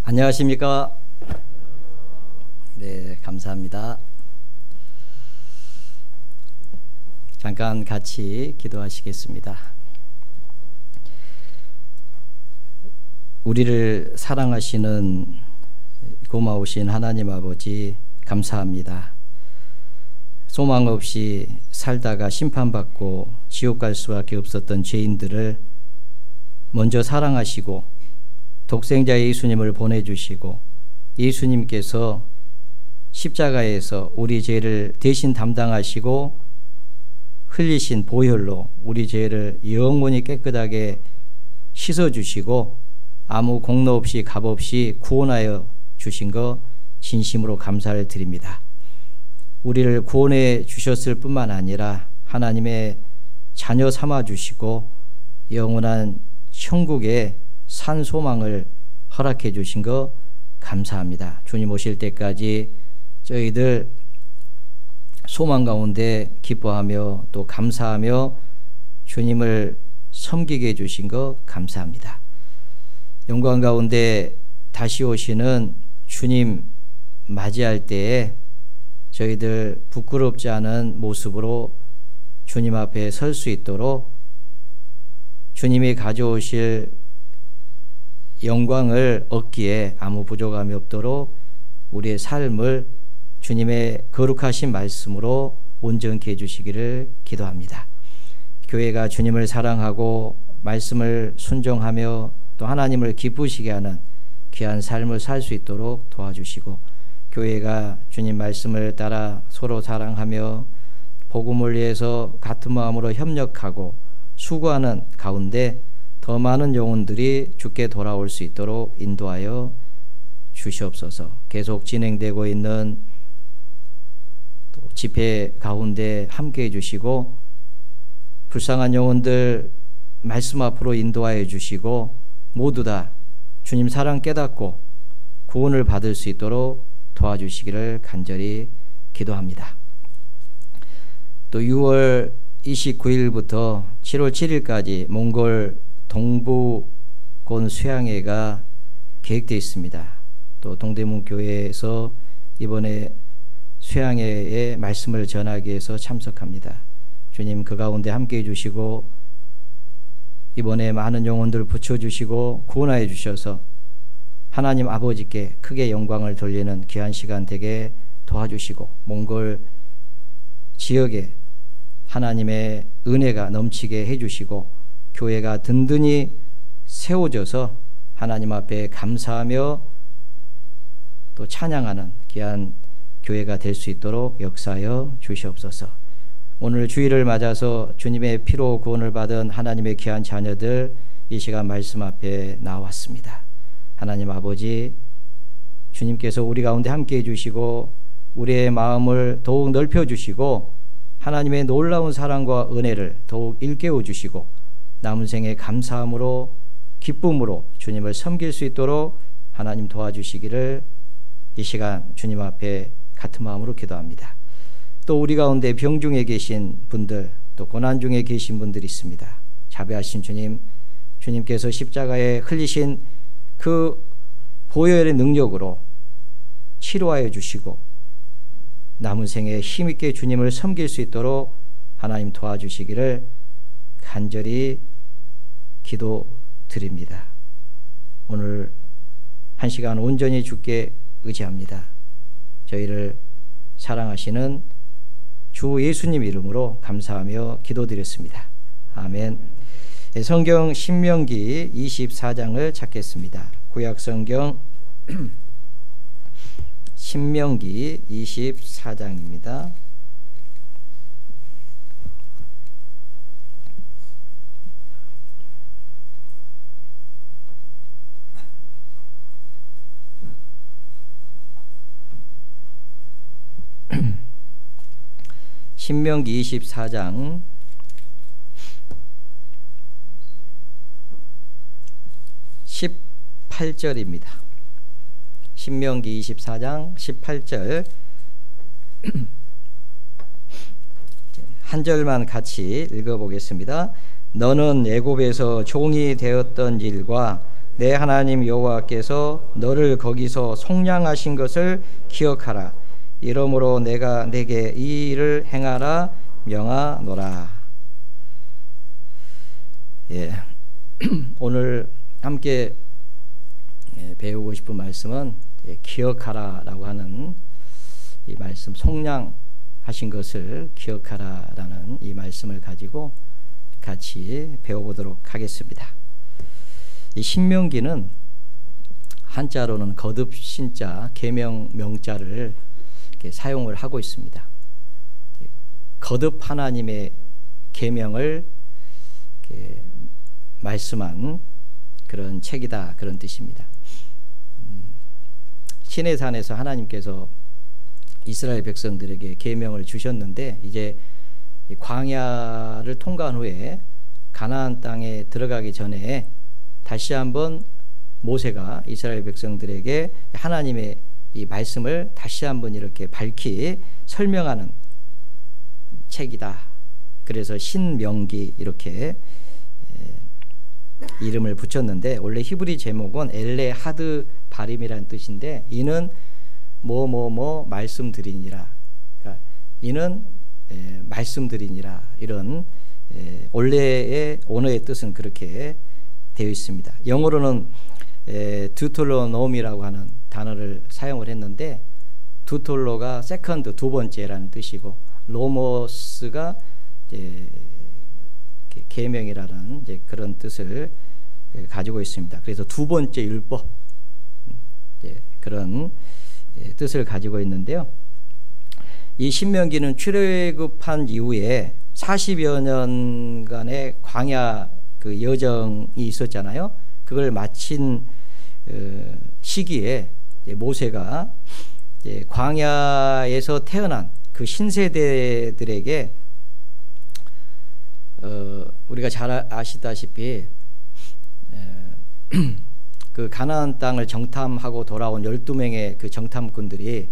안녕하십니까? 네, 감사합니다. 잠깐 같이 기도하시겠습니다. 우리를 사랑하시는 고마우신 하나님 아버지 감사합니다. 소망 없이 살다가 심판받고 지옥 갈 수밖에 없었던 죄인들을 먼저 사랑하시고 독생자 예수님을 보내주시고 예수님께서 십자가에서 우리 죄를 대신 담당하시고 흘리신 보혈로 우리 죄를 영원히 깨끗하게 씻어주시고 아무 공로 없이 값 없이 구원하여 주신 것 진심으로 감사를 드립니다. 우리를 구원해 주셨을 뿐만 아니라 하나님의 자녀 삼아 주시고 영원한 천국의 산 소망을 허락해 주신 것 감사합니다. 주님 오실 때까지 저희들 소망 가운데 기뻐하며 또 감사하며 주님을 섬기게 해주신 것 감사합니다. 영광 가운데 다시 오시는 주님 맞이할 때에 저희들 부끄럽지 않은 모습으로 주님 앞에 설 수 있도록 주님이 가져오실 영광을 얻기에 아무 부족함이 없도록 우리의 삶을 주님의 거룩하신 말씀으로 온전케 해주시기를 기도합니다. 교회가 주님을 사랑하고 말씀을 순종하며 또 하나님을 기쁘시게 하는 귀한 삶을 살 수 있도록 도와주시고 교회가 주님 말씀을 따라 서로 사랑하며 복음을 위해서 같은 마음으로 협력하고 수고하는 가운데 더 많은 영혼들이 주께 돌아올 수 있도록 인도하여 주시옵소서. 계속 진행되고 있는 또 집회 가운데 함께해 주시고 불쌍한 영혼들 말씀 앞으로 인도하여 주시고 모두 다 주님 사랑 깨닫고 구원을 받을 수 있도록 도와주시기를 간절히 기도합니다. 또 6월 29일부터 7월 7일까지 몽골 동부권 수양회가 계획되어 있습니다. 또 동대문 교회에서 이번에 수양회에 말씀을 전하기 위해서 참석합니다. 주님 그 가운데 함께해 주시고 이번에 많은 영혼들을 붙여주시고 구원하여 주셔서 하나님 아버지께 크게 영광을 돌리는 귀한 시간 되게 도와주시고 몽골 지역에 하나님의 은혜가 넘치게 해주시고 교회가 든든히 세워져서 하나님 앞에 감사하며 또 찬양하는 귀한 교회가 될 수 있도록 역사하여 주시옵소서. 오늘 주일을 맞아서 주님의 피로 구원을 받은 하나님의 귀한 자녀들 이 시간 말씀 앞에 나왔습니다. 하나님 아버지 주님께서 우리 가운데 함께해 주시고 우리의 마음을 더욱 넓혀 주시고 하나님의 놀라운 사랑과 은혜를 더욱 일깨워 주시고 남은 생에 감사함으로 기쁨으로 주님을 섬길 수 있도록 하나님 도와주시기를 이 시간 주님 앞에 같은 마음으로 기도합니다. 또 우리 가운데 병 중에 계신 분들 또 고난 중에 계신 분들이 있습니다. 자비하신 주님, 주님께서 십자가에 흘리신 그 보혈의 능력으로 치료하여 주시고 남은 생에 힘있게 주님을 섬길 수 있도록 하나님 도와주시기를 간절히 기도드립니다. 오늘 한 시간 온전히 주께 의지합니다. 저희를 사랑하시는 주 예수님 이름으로 감사하며 기도드렸습니다. 아멘. 성경 신명기 24장을 찾겠습니다. 구약 성경 신명기 24장입니다. 신명기 24장 18절입니다. 신명기 24장 18절 한 절만 같이 읽어보겠습니다. 너는 애굽에서 종이 되었던 일과 내 하나님 여호와께서 너를 거기서 속량하신 것을 기억하라. 이러므로 내가 내게 이 일을 행하라 명하노라. 예. 오늘 함께 배우고 싶은 말씀은 기억하라라고 하는 이 말씀, 속량하신 것을 기억하라라는 이 말씀을 가지고 같이 배워보도록 하겠습니다. 이 신명기는 한자로는 거듭 신자, 계명 명자를 이렇게 사용을 하고 있습니다. 거듭 하나님의 계명을 이렇게 말씀한 그런 책이다, 그런 뜻입니다. 시내산에서 하나님께서 이스라엘 백성들에게 계명을 주셨는데 이제 광야를 통과한 후에 가나안 땅에 들어가기 전에 다시 한번 모세가 이스라엘 백성들에게 하나님의 이 말씀을 다시 한번 이렇게 밝히 설명하는 책이다. 그래서 신명기 이렇게 이름을 붙였는데, 원래 히브리 제목은 엘레 하드 바림이라는 뜻인데, 이는 뭐 말씀드리니라. 그러니까 이는 말씀드리니라. 이런 원래의 언어의 뜻은 그렇게 되어 있습니다. 영어로는 듀톨로놈이라고 하는 단어를 사용을 했는데, 듀톨로가 세컨드, 두 번째라는 뜻이고, 로모스가 이제 계명이라는 이제 그런 뜻을 가지고 있습니다. 그래서 두 번째 율법, 그런 뜻을 가지고 있는데요. 이 신명기는 출애굽한 이후에 40여 년간의 광야 그 여정이 있었잖아요. 그걸 마친 시기에 모세가 광야에서 태어난 그 신세대들에게 우리가 잘 아시다시피 그 가나안 땅을 정탐하고 돌아온 12명의 그 정탐꾼들이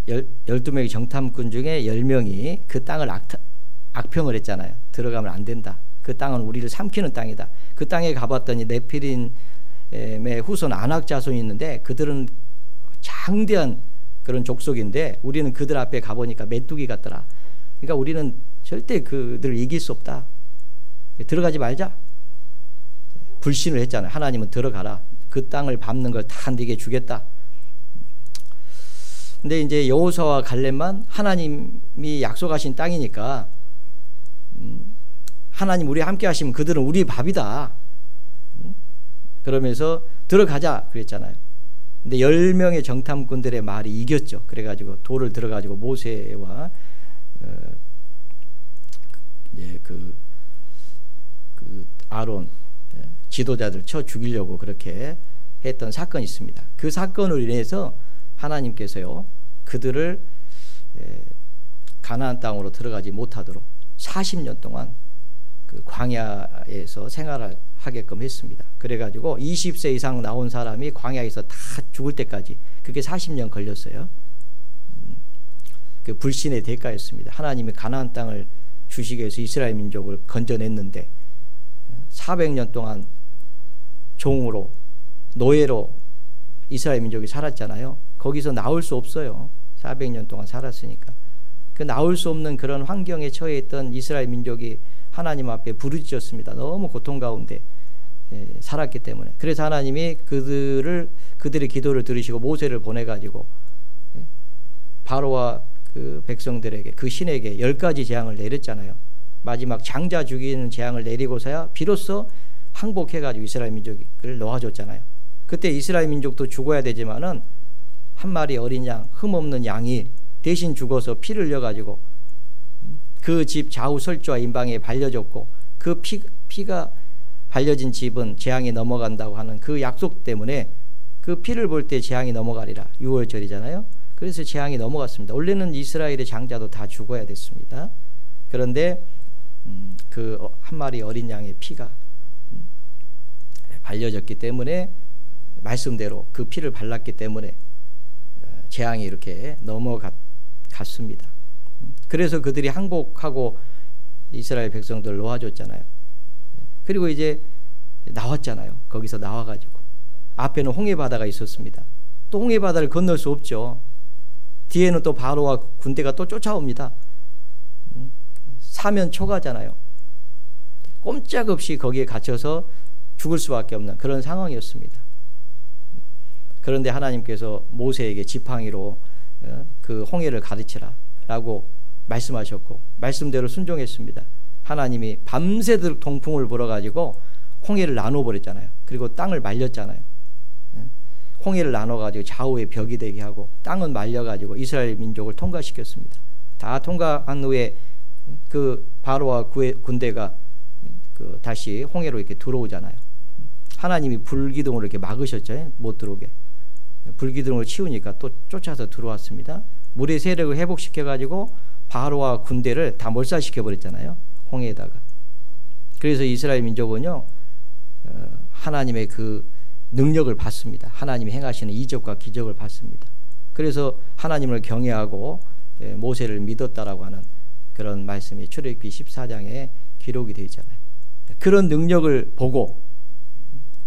12명의 정탐꾼 중에 10명이 그 땅을 악평을 했잖아요. 들어가면 안 된다. 그 땅은 우리를 삼키는 땅이다. 그 땅에 가봤더니 네피림의 후손 아낙 자손이 있는데 그들은 장대한 그런 족속인데 우리는 그들 앞에 가보니까 메뚜기 같더라. 그러니까 우리는 절대 그들을 이길 수 없다. 들어가지 말자. 불신을 했잖아요. 하나님은 들어가라. 그 땅을 밟는 걸 다 네게 주겠다. 근데 이제 여호수아와 갈렙만 하나님이 약속하신 땅이니까 하나님 우리 함께 하시면 그들은 우리 밥이다. 그러면서 들어가자 그랬잖아요. 근데 10명의 정탐꾼들의 말이 이겼죠. 그래가지고 돌을 들어가지고 모세와 그 아론 지도자들 쳐 죽이려고 그렇게 했던 사건이 있습니다. 그 사건으로 인해서 하나님께서요 그들을 가나안 땅으로 들어가지 못하도록 40년 동안 그 광야에서 생활을 하게끔 했습니다. 그래가지고 20세 이상 나온 사람이 광야에서 다 죽을 때까지 그게 40년 걸렸어요. 그 불신의 대가였습니다. 하나님이 가나안 땅을 주시기 위해서 이스라엘 민족을 건져냈는데 400년 동안 종으로 노예로 이스라엘 민족이 살았잖아요. 거기서 나올 수 없어요. 400년 동안 살았으니까. 그 나올 수 없는 그런 환경에 처해 있던 이스라엘 민족이 하나님 앞에 부르짖었습니다. 너무 고통 가운데 살았기 때문에. 그래서 하나님이 그들의 기도를 들으시고 모세를 보내가지고 바로와 그 백성들에게, 그 신에게 10가지 재앙을 내렸잖아요. 마지막 장자 죽이는 재앙을 내리고서야 비로소 항복해가지고 이스라엘 민족을 놓아줬잖아요. 그때 이스라엘 민족도 죽어야 되지만은 한 마리 어린 양, 흠없는 양이 대신 죽어서 피를 흘려가지고 그 집 좌우 설주와 임방에 발려졌고 그 피가 발려진 집은 재앙이 넘어간다고 하는 그 약속 때문에 그 피를 볼 때 재앙이 넘어가리라. 6월절이잖아요. 그래서 재앙이 넘어갔습니다. 원래는 이스라엘의 장자도 다 죽어야 됐습니다. 그런데 그 한 마리 어린 양의 피가 발려졌기 때문에 말씀대로 그 피를 발랐기 때문에 재앙이 이렇게 넘어갔습니다. 그래서 그들이 항복하고 이스라엘 백성들을 놓아줬잖아요. 그리고 이제 나왔잖아요. 거기서 나와가지고 앞에는 홍해바다가 있었습니다. 또 홍해바다를 건널 수 없죠. 뒤에는 또 바로와 군대가 또 쫓아옵니다. 사면 초가잖아요. 꼼짝없이 거기에 갇혀서 죽을 수밖에 없는 그런 상황이었습니다. 그런데 하나님께서 모세에게 지팡이로 그 홍해를 가르치라 라고 말씀하셨고 말씀대로 순종했습니다. 하나님이 밤새도록 동풍을 불어가지고 홍해를 나눠버렸잖아요. 그리고 땅을 말렸잖아요. 홍해를 나눠가지고 좌우에 벽이 되게 하고 땅은 말려가지고 이스라엘 민족을 통과시켰습니다. 다 통과한 후에 그 바로와 군대가 다시 홍해로 이렇게 들어오잖아요. 하나님이 불기둥으로 이렇게 막으셨죠. 못 들어오게. 불기둥을 치우니까 또 쫓아서 들어왔습니다. 물의 세력을 회복시켜가지고 바로와 군대를 다 몰살시켜버렸잖아요. 홍해에다가. 그래서 이스라엘 민족은요 하나님의 그 능력을 받습니다. 하나님이 행하시는 이적과 기적을 받습니다. 그래서 하나님을 경외하고 모세를 믿었다라고 하는 그런 말씀이 출애굽기 14장에 기록이 되어 있잖아요. 그런 능력을 보고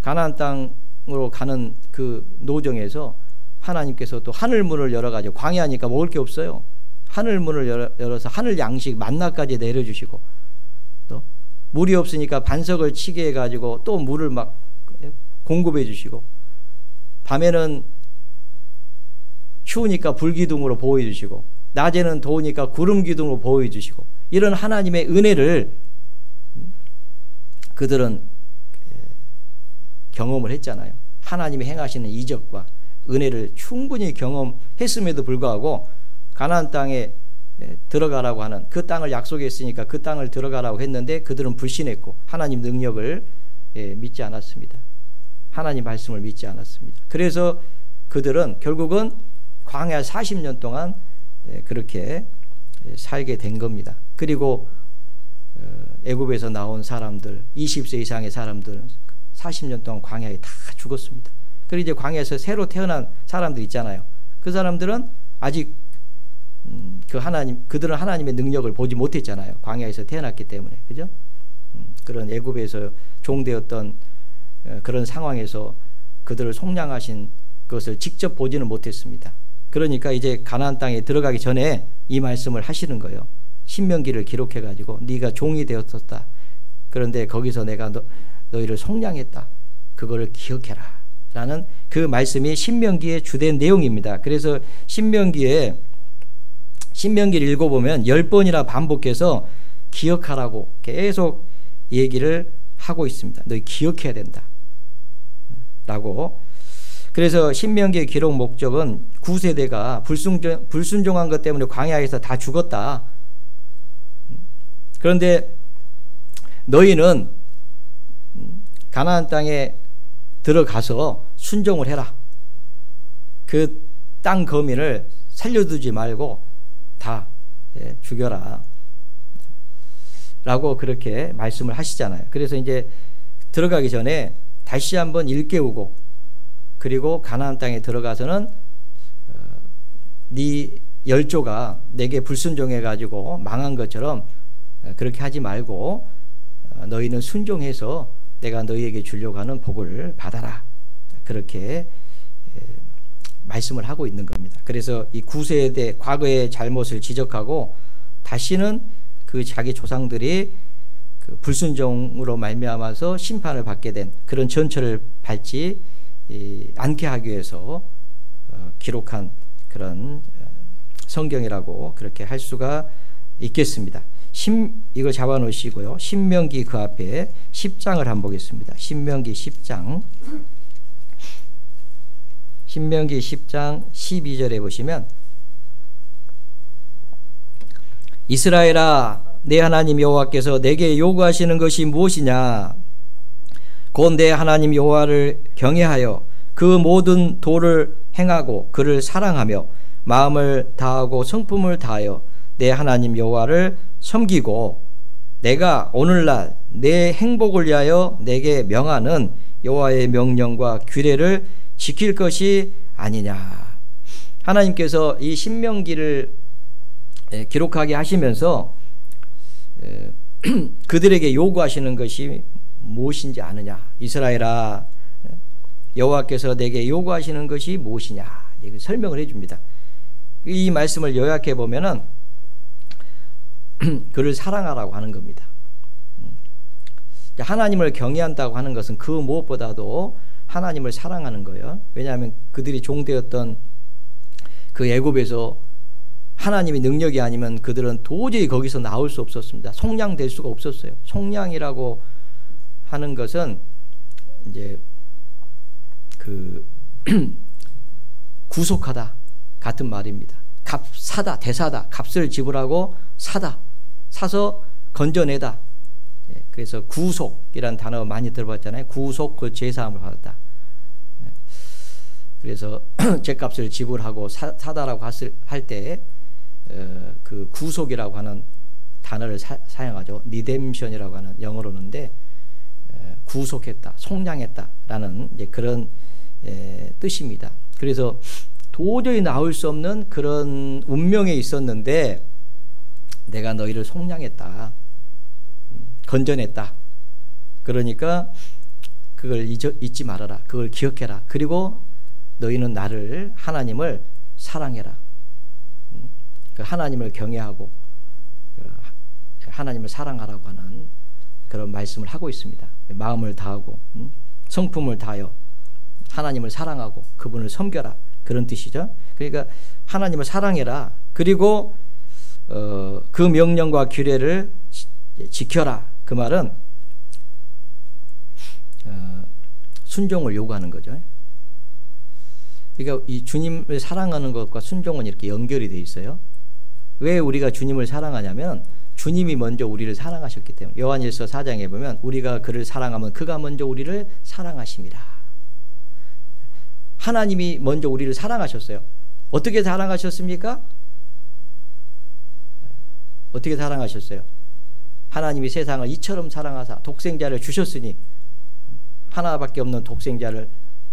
가나안 땅으로 가는 그 노정에서 하나님께서 또 하늘문을 열어가지고 광야니까 먹을 게 없어요. 하늘문을 열어서 하늘 양식 만나까지 내려주시고 또 물이 없으니까 반석을 치게 해가지고 또 물을 막 공급해 주시고 밤에는 추우니까 불기둥으로 보호해 주시고 낮에는 더우니까 구름기둥으로 보호해 주시고 이런 하나님의 은혜를 그들은 경험을 했잖아요. 하나님이 행하시는 이적과 은혜를 충분히 경험했음에도 불구하고 가나안 땅에 들어가라고 하는 그 땅을 약속했으니까 그 땅을 들어가라고 했는데 그들은 불신했고 하나님 능력을 믿지 않았습니다. 하나님 말씀을 믿지 않았습니다. 그래서 그들은 결국은 광야 40년 동안 그렇게 살게 된 겁니다. 그리고 애굽에서 나온 사람들 20세 이상의 사람들 40년 동안 광야에 다 죽었습니다. 그리고 이제 광야에서 새로 태어난 사람들 있잖아요. 그 사람들은 아직 그들은 하나님의 능력을 보지 못했잖아요. 광야에서 태어났기 때문에. 그죠? 그런 애굽에서 종되었던 그런 상황에서 그들을 속량하신 것을 직접 보지는 못했습니다. 그러니까 이제 가나안 땅에 들어가기 전에 이 말씀을 하시는 거예요. 신명기를 기록해 가지고 네가 종이 되었었다. 그런데 거기서 내가 너희를 속량했다. 그거를 기억해라. 라는 그 말씀이 신명기의 주된 내용입니다. 그래서 신명기를 읽어보면 10번이나 반복해서 기억하라고 계속 얘기를 하고 있습니다. 너희 기억해야 된다. 라고. 그래서 신명기의 기록 목적은 9세대가 불순종한 것 때문에 광야에서 다 죽었다. 그런데 너희는 가나안 땅에 들어가서 순종을 해라. 그 땅 거민을 살려두지 말고 다 죽여라. 라고 그렇게 말씀을 하시잖아요. 그래서 이제 들어가기 전에 다시 한번 일깨우고 그리고 가나안 땅에 들어가서는 네 열조가 내게 불순종해 가지고 망한 것처럼 그렇게 하지 말고 너희는 순종해서 내가 너희에게 주려고 하는 복을 받아라. 그렇게 말씀을 하고 있는 겁니다. 그래서 이 9세대 과거의 잘못을 지적하고 다시는 그 자기 조상들이 그 불순종으로 말미암아서 심판을 받게 된 그런 전철을 밟지 않게 하기 위해서 기록한 그런 성경이라고 그렇게 할 수가 있겠습니다. 이걸 잡아 놓으시고요. 신명기 그 앞에 10장을 한번 보겠습니다. 신명기 10장 12절에 보시면 이스라엘아 내 하나님 여호와께서 내게 요구하시는 것이 무엇이냐 곧 내 하나님 여호와를 경외하여 그 모든 도를 행하고 그를 사랑하며 마음을 다하고 성품을 다하여 내 하나님 여호와를 섬기고 내가 오늘날 내 행복을 위하여 내게 명하는 여호와의 명령과 규례를 지킬 것이 아니냐. 하나님께서 이 신명기를 기록하게 하시면서 그들에게 요구하시는 것이 무엇인지 아느냐? 이스라엘아, 여호와께서 내게 요구하시는 것이 무엇이냐? 이거 설명을 해줍니다. 이 말씀을 요약해 보면은 그를 사랑하라고 하는 겁니다. 하나님을 경외한다고 하는 것은 그 무엇보다도 하나님을 사랑하는 거예요. 왜냐하면 그들이 종되었던 그 애굽에서 하나님의 능력이 아니면 그들은 도저히 거기서 나올 수 없었습니다. 속량될 수가 없었어요. 속량이라고 하는 것은 이제 그 구속하다 같은 말입니다. 사다, 대사다, 값을 지불하고 사다, 사서 건져내다. 그래서 구속이라는 단어 많이 들어봤잖아요. 구속, 그 죄사함을 받았다. 그래서 죄값을 지불하고 사다라고 할 때 그 구속이라고 하는 단어를 사용하죠. 리뎀션이라고 하는 영어로는데 구속했다, 속량했다라는 이제 그런 뜻입니다. 그래서 도저히 나올 수 없는 그런 운명에 있었는데 내가 너희를 속량했다, 건져냈다. 그러니까 그걸 잊지 말아라. 그걸 기억해라. 그리고 너희는 나를, 하나님을 사랑해라. 그 하나님을 경외하고 하나님을 사랑하라고 하는 그런 말씀을 하고 있습니다. 마음을 다하고 성품을 다하여 하나님을 사랑하고 그분을 섬겨라. 그런 뜻이죠. 그러니까 하나님을 사랑해라. 그리고 그 명령과 규례를 지켜라. 그 말은 순종을 요구하는 거죠. 그러니까 이 주님을 사랑하는 것과 순종은 이렇게 연결이 돼 있어요. 왜 우리가 주님을 사랑하냐면 주님이 먼저 우리를 사랑하셨기 때문에. 요한일서 4장에 보면 우리가 그를 사랑하면 그가 먼저 우리를 사랑하심이라. 하나님이 먼저 우리를 사랑하셨어요. 어떻게 사랑하셨습니까? 어떻게 사랑하셨어요? 하나님이 세상을 이처럼 사랑하사 독생자를 주셨으니, 하나밖에 없는 독생자를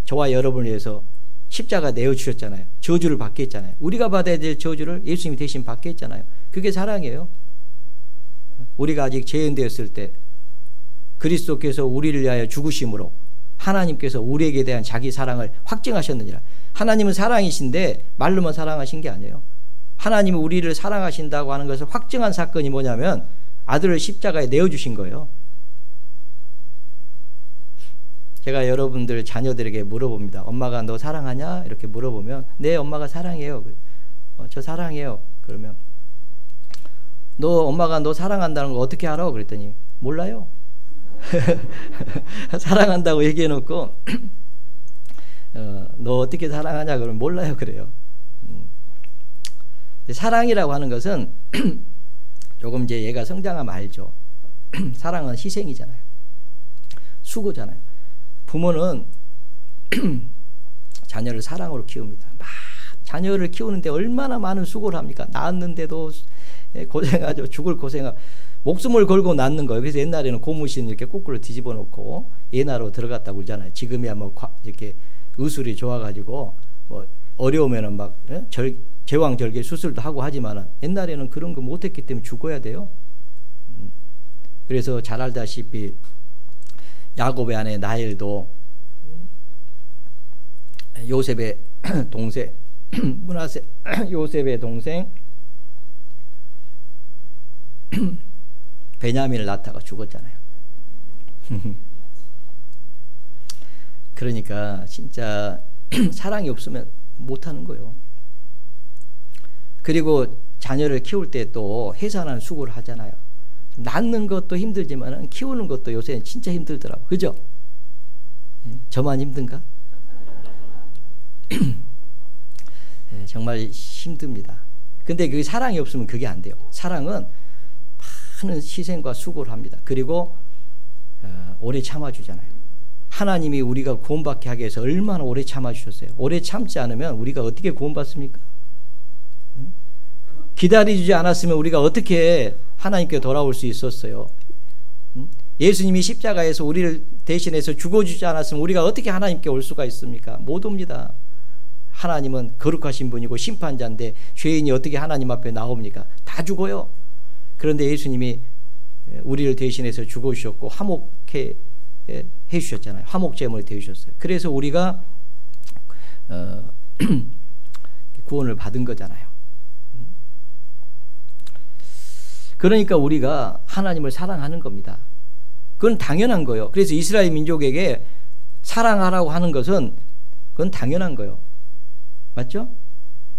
저와 여러분을 위해서 십자가 내어주셨잖아요. 저주를 받게 했잖아요. 우리가 받아야 될 저주를 예수님이 대신 받게 했잖아요. 그게 사랑이에요. 우리가 아직 죄인되었을 때 그리스도께서 우리를 위하여 죽으심으로 하나님께서 우리에게 대한 자기 사랑을 확증하셨느니라. 하나님은 사랑이신데 말로만 사랑하신 게 아니에요. 하나님이 우리를 사랑하신다고 하는 것을 확증한 사건이 뭐냐면 아들을 십자가에 내어주신 거예요. 제가 여러분들 자녀들에게 물어봅니다. 엄마가 너 사랑하냐? 이렇게 물어보면 네, 엄마가 사랑해요. 저 사랑해요. 그러면 엄마가 너 사랑한다는 거 어떻게 알아? 그랬더니 몰라요. 사랑한다고 얘기해놓고 너 어떻게 사랑하냐? 그러면 몰라요. 그래요. 사랑이라고 하는 것은 조금 이제 얘가 성장하면 알죠. 사랑은 희생이잖아요. 수고잖아요. 부모는 자녀를 사랑으로 키웁니다. 막 자녀를 키우는데 얼마나 많은 수고를 합니까? 낳았는데도 고생하죠. 죽을 고생하고 목숨을 걸고 낳는 거예요. 그래서 옛날에는 고무신 이렇게 거꾸로 뒤집어 놓고 예나로 들어갔다고 그러잖아요. 지금이야 뭐 이렇게 의술이 좋아가지고 뭐 어려우면은 막 제왕절개 수술도 하고 하지만은 옛날에는 그런 거 못했기 때문에 죽어야 돼요. 그래서 잘 알다시피 야곱의 아내 라헬도 요셉의 동생 므낫세 요셉의 동생 베냐민을 낳다가 죽었잖아요. 그러니까 진짜 사랑이 없으면 못하는 거예요. 그리고 자녀를 키울 때 또 해산한 수고를 하잖아요. 낳는 것도 힘들지만 키우는 것도 요새는 진짜 힘들더라고. 그죠? 저만 힘든가? 네, 정말 힘듭니다. 근데 그 사랑이 없으면 그게 안 돼요. 사랑은 많은 희생과 수고를 합니다. 그리고 오래 참아주잖아요. 하나님이 우리가 구원받게 하기 위해서 얼마나 오래 참아주셨어요. 오래 참지 않으면 우리가 어떻게 구원받습니까? 기다려주지 않았으면 우리가 어떻게 하나님께 돌아올 수 있었어요? 예수님이 십자가에서 우리를 대신해서 죽어주지 않았으면 우리가 어떻게 하나님께 올 수가 있습니까? 못 옵니다. 하나님은 거룩하신 분이고 심판자인데 죄인이 어떻게 하나님 앞에 나옵니까? 다 죽어요. 그런데 예수님이 우리를 대신해서 죽어주셨고 화목해 해주셨잖아요. 화목제물이 되어주셨어요. 그래서 우리가 구원을 받은 거잖아요. 그러니까 우리가 하나님을 사랑하는 겁니다. 그건 당연한 거예요. 그래서 이스라엘 민족에게 사랑하라고 하는 것은 그건 당연한 거예요. 맞죠?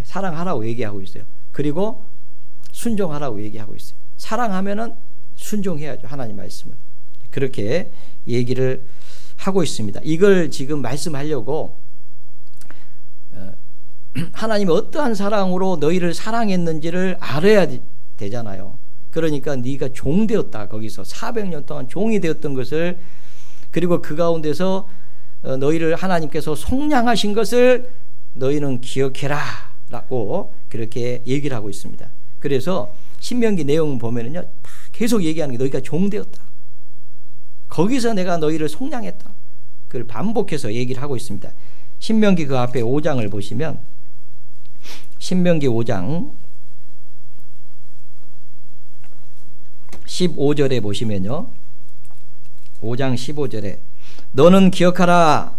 사랑하라고 얘기하고 있어요. 그리고 순종하라고 얘기하고 있어요. 사랑하면은 순종해야죠. 하나님 말씀을. 그렇게 얘기를 하고 있습니다. 이걸 지금 말씀하려고 하나님이 어떠한 사랑으로 너희를 사랑했는지를 알아야 되잖아요. 그러니까 네가 종 되었다. 거기서 400년 동안 종이 되었던 것을, 그리고 그 가운데서 너희를 하나님께서 속량하신 것을 너희는 기억해라 라고 그렇게 얘기를 하고 있습니다. 그래서 신명기 내용 보면은요, 계속 얘기하는 게 너희가 종 되었다. 거기서 내가 너희를 속량했다. 그걸 반복해서 얘기를 하고 있습니다. 신명기 그 앞에 5장을 보시면, 신명기 5장 15절에 보시면요, 5장 15절에 너는 기억하라.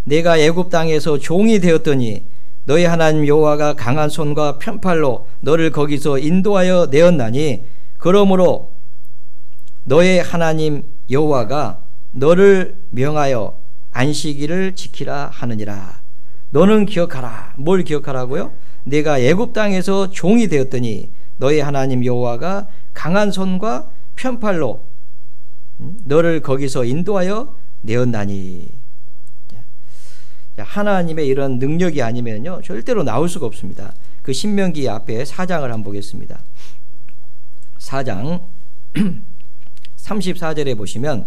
내가 애굽 땅에서 종이 되었더니 너희 하나님 여호와가 강한 손과 편팔로 너를 거기서 인도하여 내었나니, 그러므로 너의 하나님 여호와가 너를 명하여 안식일을 지키라 하느니라. 너는 기억하라. 뭘 기억하라고요? 내가 애굽 땅에서 종이 되었더니 너의 하나님 여호와가 강한 손과 편팔로 너를 거기서 인도하여 내었나니. 하나님의 이런 능력이 아니면요, 절대로 나올 수가 없습니다. 그 신명기 앞에 4장을 한번 보겠습니다. 4장 34절에 보시면,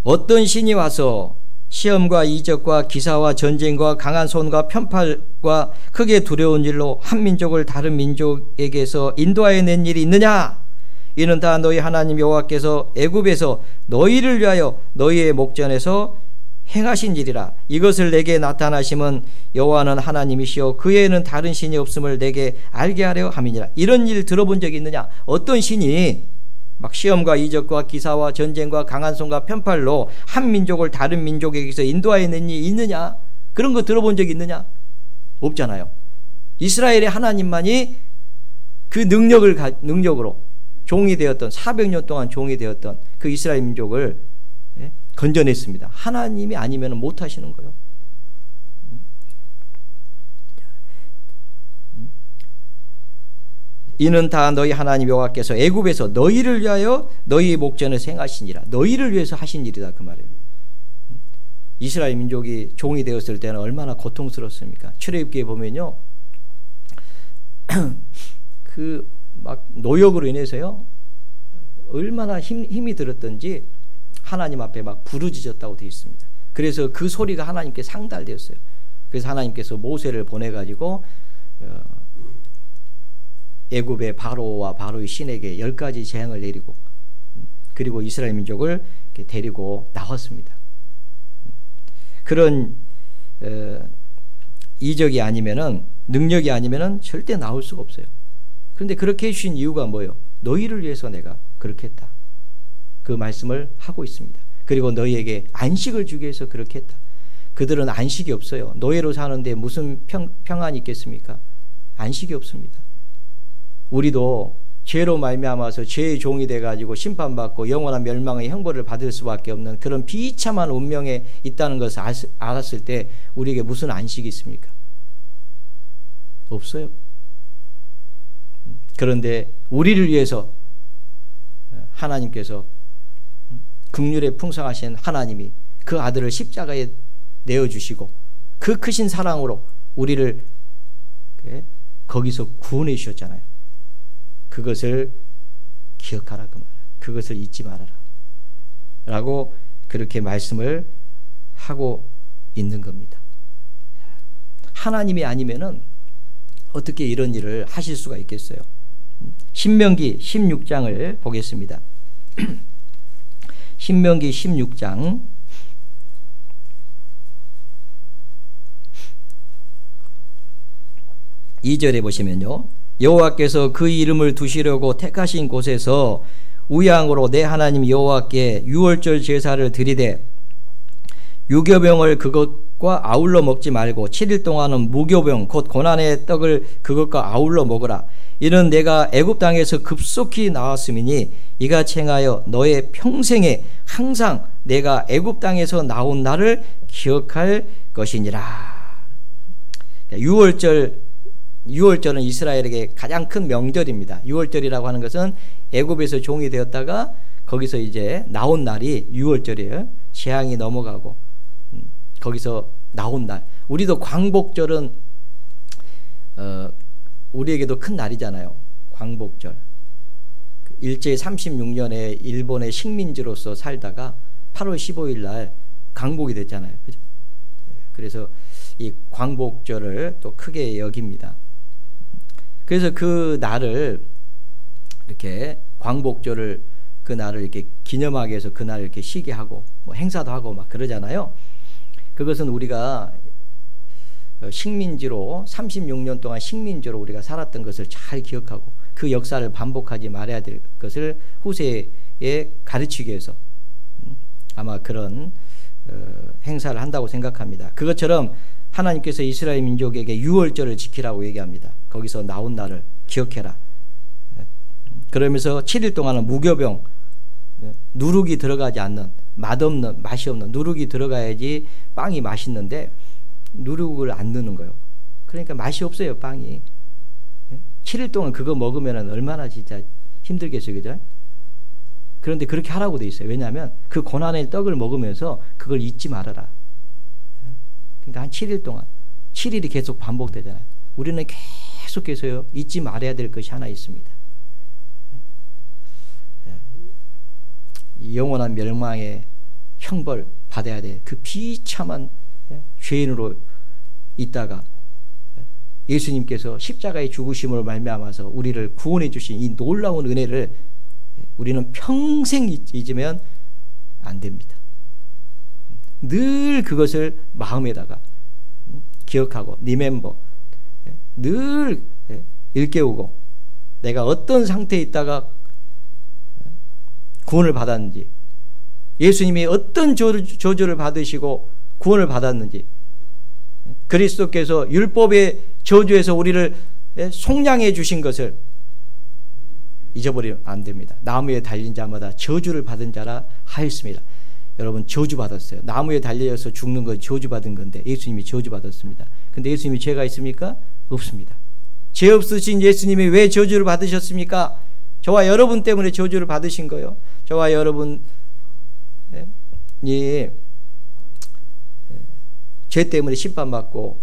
어떤 신이 와서 시험과 이적과 기사와 전쟁과 강한 손과 편팔과 크게 두려운 일로 한 민족을 다른 민족에게서 인도하여 낸 일이 있느냐? 이는 다 너희 하나님 여호와께서 애굽에서 너희를 위하여 너희의 목전에서 행하신 일이라. 이것을 내게 나타나심은 여호와는 하나님이시여 그 외에는 다른 신이 없음을 내게 알게 하려 함이니라. 이런 일 들어본 적이 있느냐? 어떤 신이 막 시험과 이적과 기사와 전쟁과 강한 손과 편팔로 한 민족을 다른 민족에게서 인도하여 낸 일이 있느냐? 그런 거 들어본 적이 있느냐? 없잖아요. 이스라엘의 하나님만이 그 능력으로 종이 되었던, 400년 동안 종이 되었던 그 이스라엘 민족을 건져냈습니다. 하나님이 아니면 못 하시는 거예요. 이는 다 너희 하나님 여호와께서 애굽에서 너희를 위하여 너희 목전에서 행하시니라. 너희를 위해서 하신 일이다, 그 말이에요. 이스라엘 민족이 종이 되었을 때는 얼마나 고통스럽습니까? 출애굽기에 보면요, 그 막 노역으로 인해서요, 얼마나 힘이 들었던지 하나님 앞에 막 부르짖었다고 되어 있습니다. 그래서 그 소리가 하나님께 상달되었어요. 그래서 하나님께서 모세를 보내가지고 애굽의 바로와 바로의 신에게 10가지 재앙을 내리고, 그리고 이스라엘 민족을 데리고 나왔습니다. 그런 이적이 아니면은, 능력이 아니면은 절대 나올 수가 없어요. 그런데 그렇게 해주신 이유가 뭐예요? 너희를 위해서 내가 그렇게 했다. 그 말씀을 하고 있습니다. 그리고 너희에게 안식을 주기 위해서 그렇게 했다. 그들은 안식이 없어요. 노예로 사는데 무슨 평안이 있겠습니까? 안식이 없습니다. 우리도 죄로 말미암아서 죄의 종이 돼가지고 심판받고 영원한 멸망의 형벌을 받을 수밖에 없는 그런 비참한 운명에 있다는 것을 알았을 때 우리에게 무슨 안식이 있습니까? 없어요. 그런데 우리를 위해서 하나님께서, 긍휼에 풍성하신 하나님이 그 아들을 십자가에 내어주시고 그 크신 사랑으로 우리를 거기서 구원해 주셨잖아요. 그것을 기억하라, 그 말. 그것을 잊지 말아라 라고 그렇게 말씀을 하고 있는 겁니다. 하나님이 아니면은 어떻게 이런 일을 하실 수가 있겠어요? 신명기 16장을 보겠습니다. 신명기 16장 2절에 보시면요, 여호와께서 그 이름을 두시려고 택하신 곳에서 우양으로 내 하나님 여호와께 유월절 제사를 드리되 유교병을 그것과 아울러 먹지 말고 7일 동안은 무교병 곧 고난의 떡을 그것과 아울러 먹으라. 이는 내가 애굽 땅에서 급속히 나왔음이니 이같이 행하여 너의 평생에 항상 내가 애굽 땅에서 나온 날을 기억할 것이니라. 유월절은 이스라엘에게 가장 큰 명절입니다. 유월절이라고 하는 것은 애굽에서 종이 되었다가 거기서 이제 나온 날이 유월절이에요. 재앙이 넘어가고 거기서 나온 날. 우리도 광복절은 우리에게도 큰 날이잖아요. 광복절. 일제 36년에 일본의 식민지로서 살다가 8월 15일 날 광복이 됐잖아요. 그죠? 그래서 이 광복절을 또 크게 여깁니다. 그래서 그 날을 이렇게 광복절을 그 날을 이렇게 기념하기 위해서 그 날을 이렇게 쉬게 하고 뭐 행사도 하고 막 그러잖아요. 그것은 우리가 식민지로 36년 동안 식민지로 우리가 살았던 것을 잘 기억하고 그 역사를 반복하지 말아야 될 것을 후세에 가르치기 위해서 아마 그런 행사를 한다고 생각합니다. 그것처럼 하나님께서 이스라엘 민족에게 유월절을 지키라고 얘기합니다. 거기서 나온 날을 기억해라. 그러면서 7일 동안은 무교병, 누룩이 들어가지 않는, 맛없는, 맛이 없는, 누룩이 들어가야지 빵이 맛있는데 누룩을 안 넣는 거예요. 그러니까 맛이 없어요, 빵이. 7일 동안 그거 먹으면 얼마나 진짜 힘들겠어요, 그죠? 그런데 그렇게 하라고 돼 있어요. 왜냐하면 그 고난의 떡을 먹으면서 그걸 잊지 말아라. 그러니까 한 7일 동안 7일이 계속 반복되잖아요. 우리는 계속해서요 잊지 말아야 될 것이 하나 있습니다. 영원한 멸망의 형벌 받아야 돼. 그 비참한 죄인으로 있다가 예수님께서 십자가의 죽으심으로 말미암아서 우리를 구원해 주신 이 놀라운 은혜를 우리는 평생 잊으면 안 됩니다. 늘 그것을 마음에다가 기억하고 리멤버 늘 일깨우고 내가 어떤 상태에 있다가 구원을 받았는지, 예수님이 어떤 저주를 받으시고 구원을 받았는지, 그리스도께서 율법의 저주에서 우리를 속량해 주신 것을 잊어버리면 안 됩니다. 나무에 달린 자마다 저주를 받은 자라 하였습니다. 여러분 저주 받았어요. 나무에 달려서 죽는 건 저주 받은 건데 예수님이 저주 받았습니다. 근데 예수님이 죄가 있습니까? 없습니다. 죄 없으신 예수님이 왜 저주를 받으셨습니까? 저와 여러분 때문에 저주를 받으신 거예요. 저와 여러분이 죄 때문에 심판받고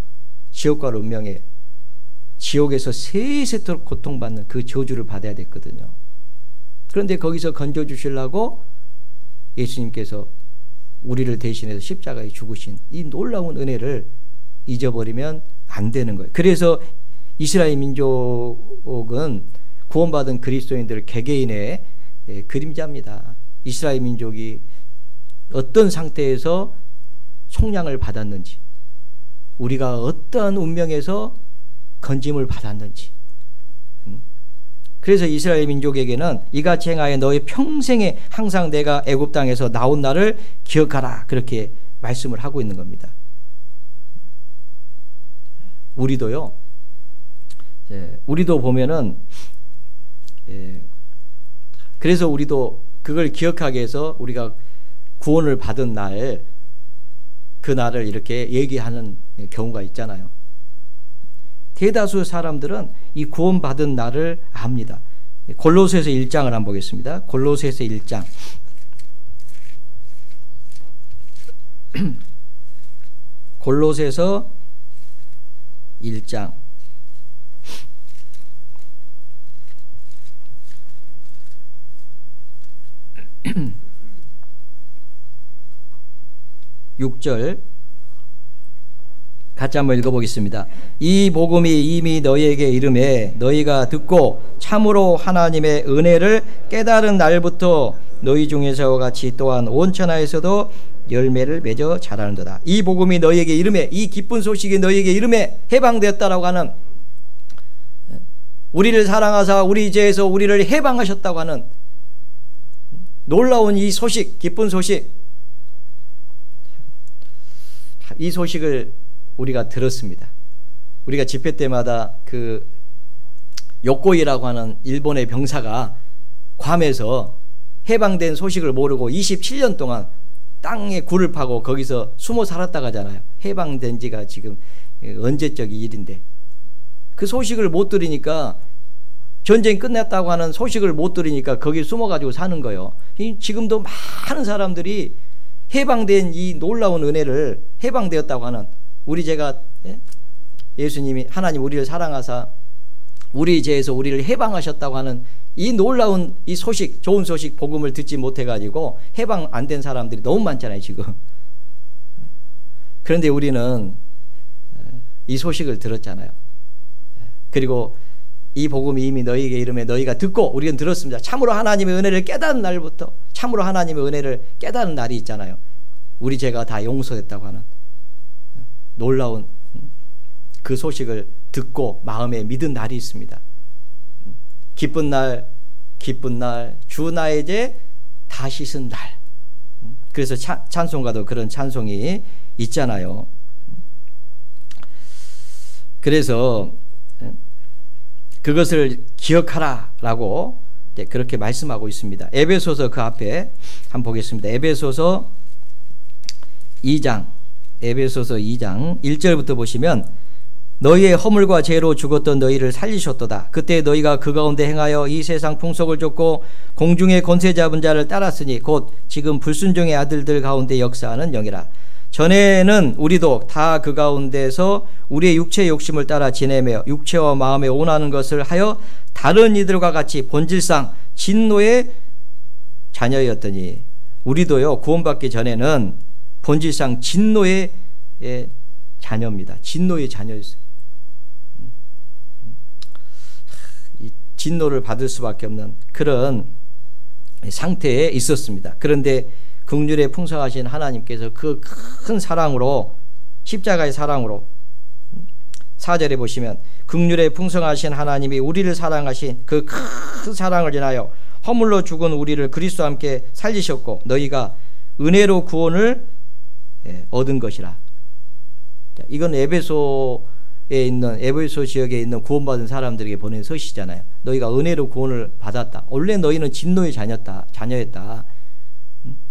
지옥과 운명에 지옥에서 세세토록 고통받는 그 저주를 받아야 됐거든요. 그런데 거기서 건져주시려고 예수님께서 우리를 대신해서 십자가에 죽으신 이 놀라운 은혜를 잊어버리면 안 되는 거예요. 그래서 이스라엘 민족은 구원받은 그리스도인들 개개인의 그림자입니다. 이스라엘 민족이 어떤 상태에서 속량을 받았는지, 우리가 어떠한 운명에서 건짐을 받았는지. 그래서 이스라엘 민족에게는 이같이 행하여 너의 평생에 항상 내가 애굽 땅에서 나온 날을 기억하라, 그렇게 말씀을 하고 있는 겁니다. 우리도요, 우리도 보면은 그래서 우리도 그걸 기억하게 해서 우리가 구원을 받은 날, 그 날을 이렇게 얘기하는 경우가 있잖아요. 대다수 사람들은 이 구원받은 날을 압니다. 골로새서 1장을 한번 보겠습니다. 골로새서 1장. 골로새서 1장. 6절 같이 한번 읽어보겠습니다. 이 복음이 이미 너희에게 이름에 너희가 듣고 참으로 하나님의 은혜를 깨달은 날부터 너희 중에서와 같이 또한 온 천하에서도 열매를 맺어 자라는도다. 이 복음이 너희에게 이름에, 이 기쁜 소식이 너희에게 이름에 해방되었다라고 하는, 우리를 사랑하사 우리 죄에서 우리를 해방하셨다고 하는 놀라운 이 소식, 기쁜 소식, 이 소식을 우리가 들었습니다. 우리가 집회 때마다 그 요코이라고 하는 일본의 병사가 괌에서 해방된 소식을 모르고 27년 동안 땅에 굴을 파고 거기서 숨어 살았다고 하잖아요. 해방된 지가 지금 언제적인 일인데, 그 소식을 못 들으니까, 전쟁이 끝났다고 하는 소식을 못 들으니까 거기 숨어가지고 사는 거예요. 지금도 많은 사람들이 해방된 이 놀라운 은혜를, 해방되었다고 하는, 우리 죄가, 예수님이, 하나님 우리를 사랑하사 우리 죄에서 우리를 해방하셨다고 하는 이 놀라운 이 소식, 좋은 소식, 복음을 듣지 못해가지고 해방 안 된 사람들이 너무 많잖아요 지금. 그런데 우리는 이 소식을 들었잖아요. 그리고 이 복음이 이미 너희에게 이름에 너희가 듣고 우리는 들었습니다. 참으로 하나님의 은혜를 깨닫는 날부터, 참으로 하나님의 은혜를 깨닫는 날이 있잖아요. 우리 죄가 다 용서됐다고 하는 놀라운 그 소식을 듣고 마음에 믿은 날이 있습니다. 기쁜 날, 기쁜 날, 주 나의 죄 다 씻은 날. 그래서 찬송가도 그런 찬송이 있잖아요. 그래서 그것을 기억하라 라고 그렇게 말씀하고 있습니다. 에베소서 그 앞에 한번 보겠습니다. 에베소서 2장 1절부터 보시면, 너희의 허물과 죄로 죽었던 너희를 살리셨도다. 그때 너희가 그 가운데 행하여 이 세상 풍속을 쫓고 공중의 권세 잡은 자를 따랐으니 곧 지금 불순종의 아들들 가운데 역사하는 영이라. 전에는 우리도 다 그 가운데서 우리의 육체의 욕심을 따라 지내며 육체와 마음에 원하는 것을 하여 다른 이들과 같이 본질상 진노의 자녀였더니, 우리도요 구원받기 전에는 본질상 진노의 자녀입니다. 진노의 자녀였어요. 이 진노를 받을 수밖에 없는 그런 상태에 있었습니다. 그런데 긍휼에 풍성하신 하나님께서 그 큰 사랑으로, 십자가의 사랑으로, 4절에 보시면 긍휼에 풍성하신 하나님이 우리를 사랑하신 그 큰 사랑을 인하여 허물로 죽은 우리를 그리스도와 함께 살리셨고 너희가 은혜로 구원을 얻은 것이라. 이건 에베소 지역에 있는 구원받은 사람들에게 보낸 서시잖아요. 너희가 은혜로 구원을 받았다. 원래 너희는 진노의 자녀였다.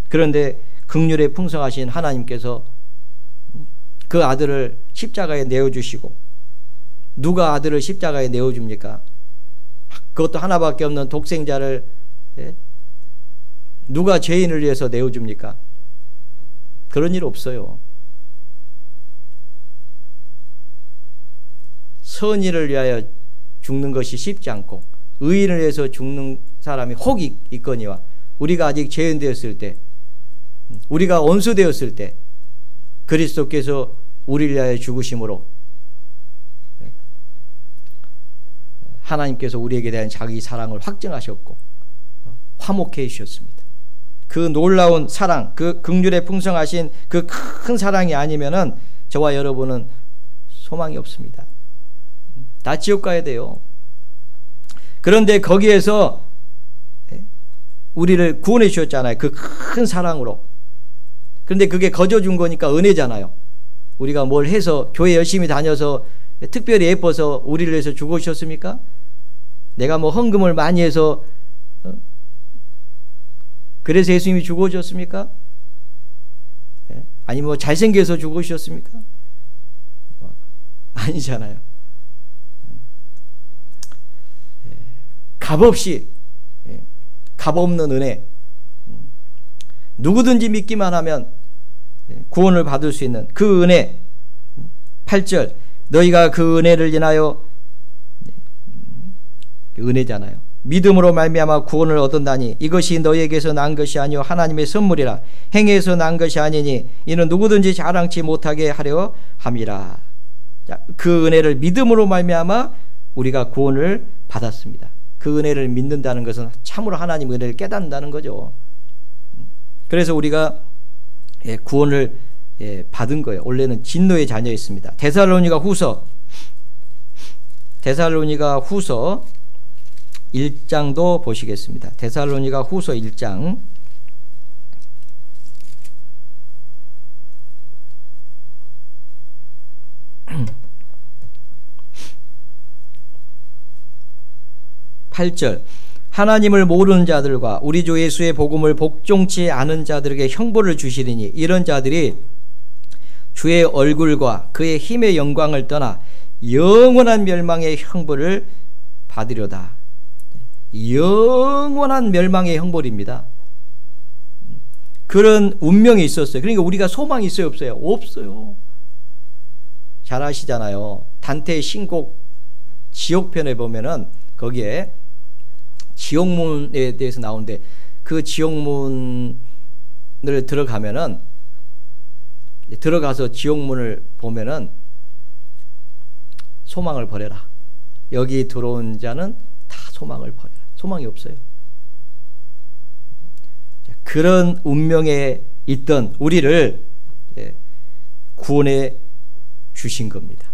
그런데 긍휼에 풍성하신 하나님께서 그 아들을 십자가에 내어주시고, 누가 아들을 십자가에 내어줍니까? 그것도 하나밖에 없는 독생자를 누가 죄인을 위해서 내어줍니까? 그런 일 없어요. 선의를 위하여 죽는 것이 쉽지 않고 의인을 위해서 죽는 사람이 혹 있거니와, 우리가 아직 죄인 되었을 때, 우리가 원수 되었을 때 그리스도께서 우리를 위하여 죽으심으로 하나님께서 우리에게 대한 자기 사랑을 확증하셨고 화목해 주셨습니다. 그 놀라운 사랑, 그 긍휼에 풍성하신 그 큰 사랑이 아니면은 저와 여러분은 소망이 없습니다. 다 지옥 가야 돼요. 그런데 거기에서 우리를 구원해 주셨잖아요. 그 큰 사랑으로. 그런데 그게 거저 준 거니까 은혜잖아요. 우리가 뭘 해서, 교회 열심히 다녀서 특별히 예뻐서 우리를 위해서 죽으셨습니까? 내가 뭐 헌금을 많이 해서 그래서 예수님이 죽어주셨습니까? 아니 뭐 잘생겨서 죽으셨습니까? 아니잖아요. 값없이, 값없는 은혜, 누구든지 믿기만 하면 구원을 받을 수 있는 그 은혜. 8절, 너희가 그 은혜를 인하여, 은혜잖아요. 믿음으로 말미암아 구원을 얻었나니 이것이 너희에게서 난 것이 아니요 하나님의 선물이라. 행위에서 난 것이 아니니 이는 누구든지 자랑치 못하게 하려 함이라. 자, 그 은혜를 믿음으로 말미암아 우리가 구원을 받았습니다. 그 은혜를 믿는다는 것은 참으로 하나님 은혜를 깨닫는다는 거죠. 그래서 우리가 구원을 받은 거예요. 원래는 진노의 자녀였습니다. 데살로니가 후서 1장도 보시겠습니다. 데살로니가 후서 1장 8절 하나님을 모르는 자들과 우리 주 예수의 복음을 복종치 않은 자들에게 형벌을 주시리니 이런 자들이 주의 얼굴과 그의 힘의 영광을 떠나 영원한 멸망의 형벌을 받으려다. 영원한 멸망의 형벌입니다. 그런 운명이 있었어요. 그러니까 우리가 소망이 있어요, 없어요? 없어요. 잘 아시잖아요. 단테의 신곡 지옥편에 보면은 거기에 지옥문에 대해서 나오는데 그 지옥문을 들어가면은 들어가서 지옥문을 보면은 소망을 버려라. 여기 들어온 자는 다 소망을 버려라. 소망이 없어요. 그런 운명에 있던 우리를 구원해 주신 겁니다.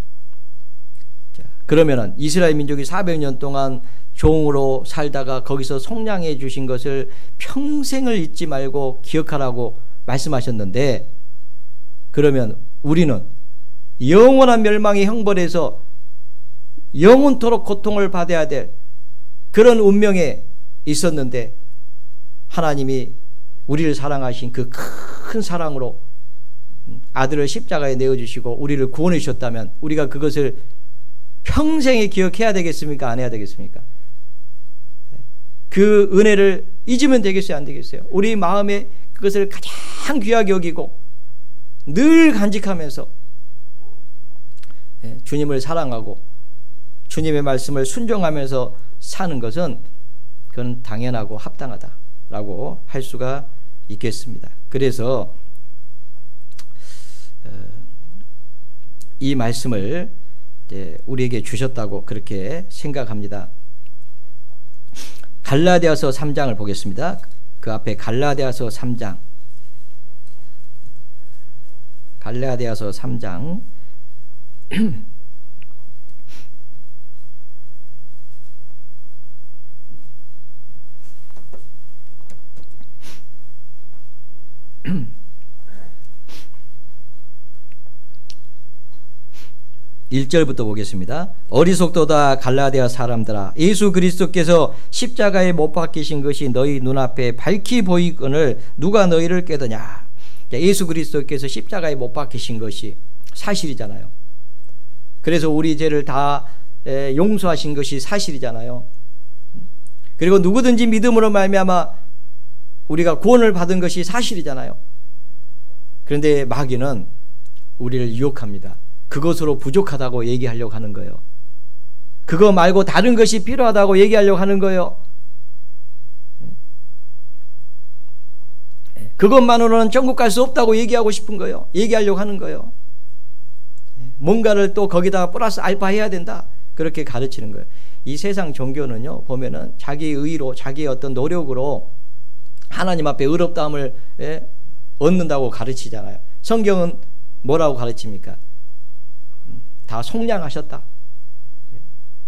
자, 그러면은 이스라엘 민족이 400년 동안 종으로 살다가 거기서 속량해 주신 것을 평생을 잊지 말고 기억하라고 말씀하셨는데, 그러면 우리는 영원한 멸망의 형벌에서 영원토록 고통을 받아야 될 그런 운명에 있었는데 하나님이 우리를 사랑하신 그 큰 사랑으로 아들을 십자가에 내어주시고 우리를 구원해 주셨다면 우리가 그것을 평생에 기억해야 되겠습니까? 안 해야 되겠습니까? 그 은혜를 잊으면 되겠어요? 안 되겠어요? 우리 마음에 그것을 가장 귀하게 여기고 늘 간직하면서 주님을 사랑하고 주님의 말씀을 순종하면서 사는 것은 그건 당연하고 합당하다라고 할 수가 있겠습니다. 그래서 이 말씀을 우리에게 주셨다고 그렇게 생각합니다. 갈라디아서 3장을 보겠습니다. 그 앞에 갈라디아서 3장, 갈라디아서 3장 1절부터 보겠습니다. 어리석도다 갈라디아 사람들아, 예수 그리스도께서 십자가에 못 박히신 것이 너희 눈앞에 밝히 보이거늘 누가 너희를 깨더냐. 예수 그리스도께서 십자가에 못 박히신 것이 사실이잖아요. 그래서 우리 죄를 다 용서하신 것이 사실이잖아요. 그리고 누구든지 믿음으로 말미암아 우리가 구원을 받은 것이 사실이잖아요. 그런데 마귀는 우리를 유혹합니다. 그것으로 부족하다고 얘기하려고 하는 거예요. 그거 말고 다른 것이 필요하다고 얘기하려고 하는 거예요. 그것만으로는 천국 갈 수 없다고 얘기하고 싶은 거예요. 얘기하려고 하는 거예요. 뭔가를 또 거기다가 플러스 알파 해야 된다, 그렇게 가르치는 거예요. 이 세상 종교는요, 보면은 자기 의로, 자기의 어떤 노력으로 하나님 앞에 의롭다함을 얻는다고 가르치잖아요. 성경은 뭐라고 가르칩니까? 다 속량하셨다,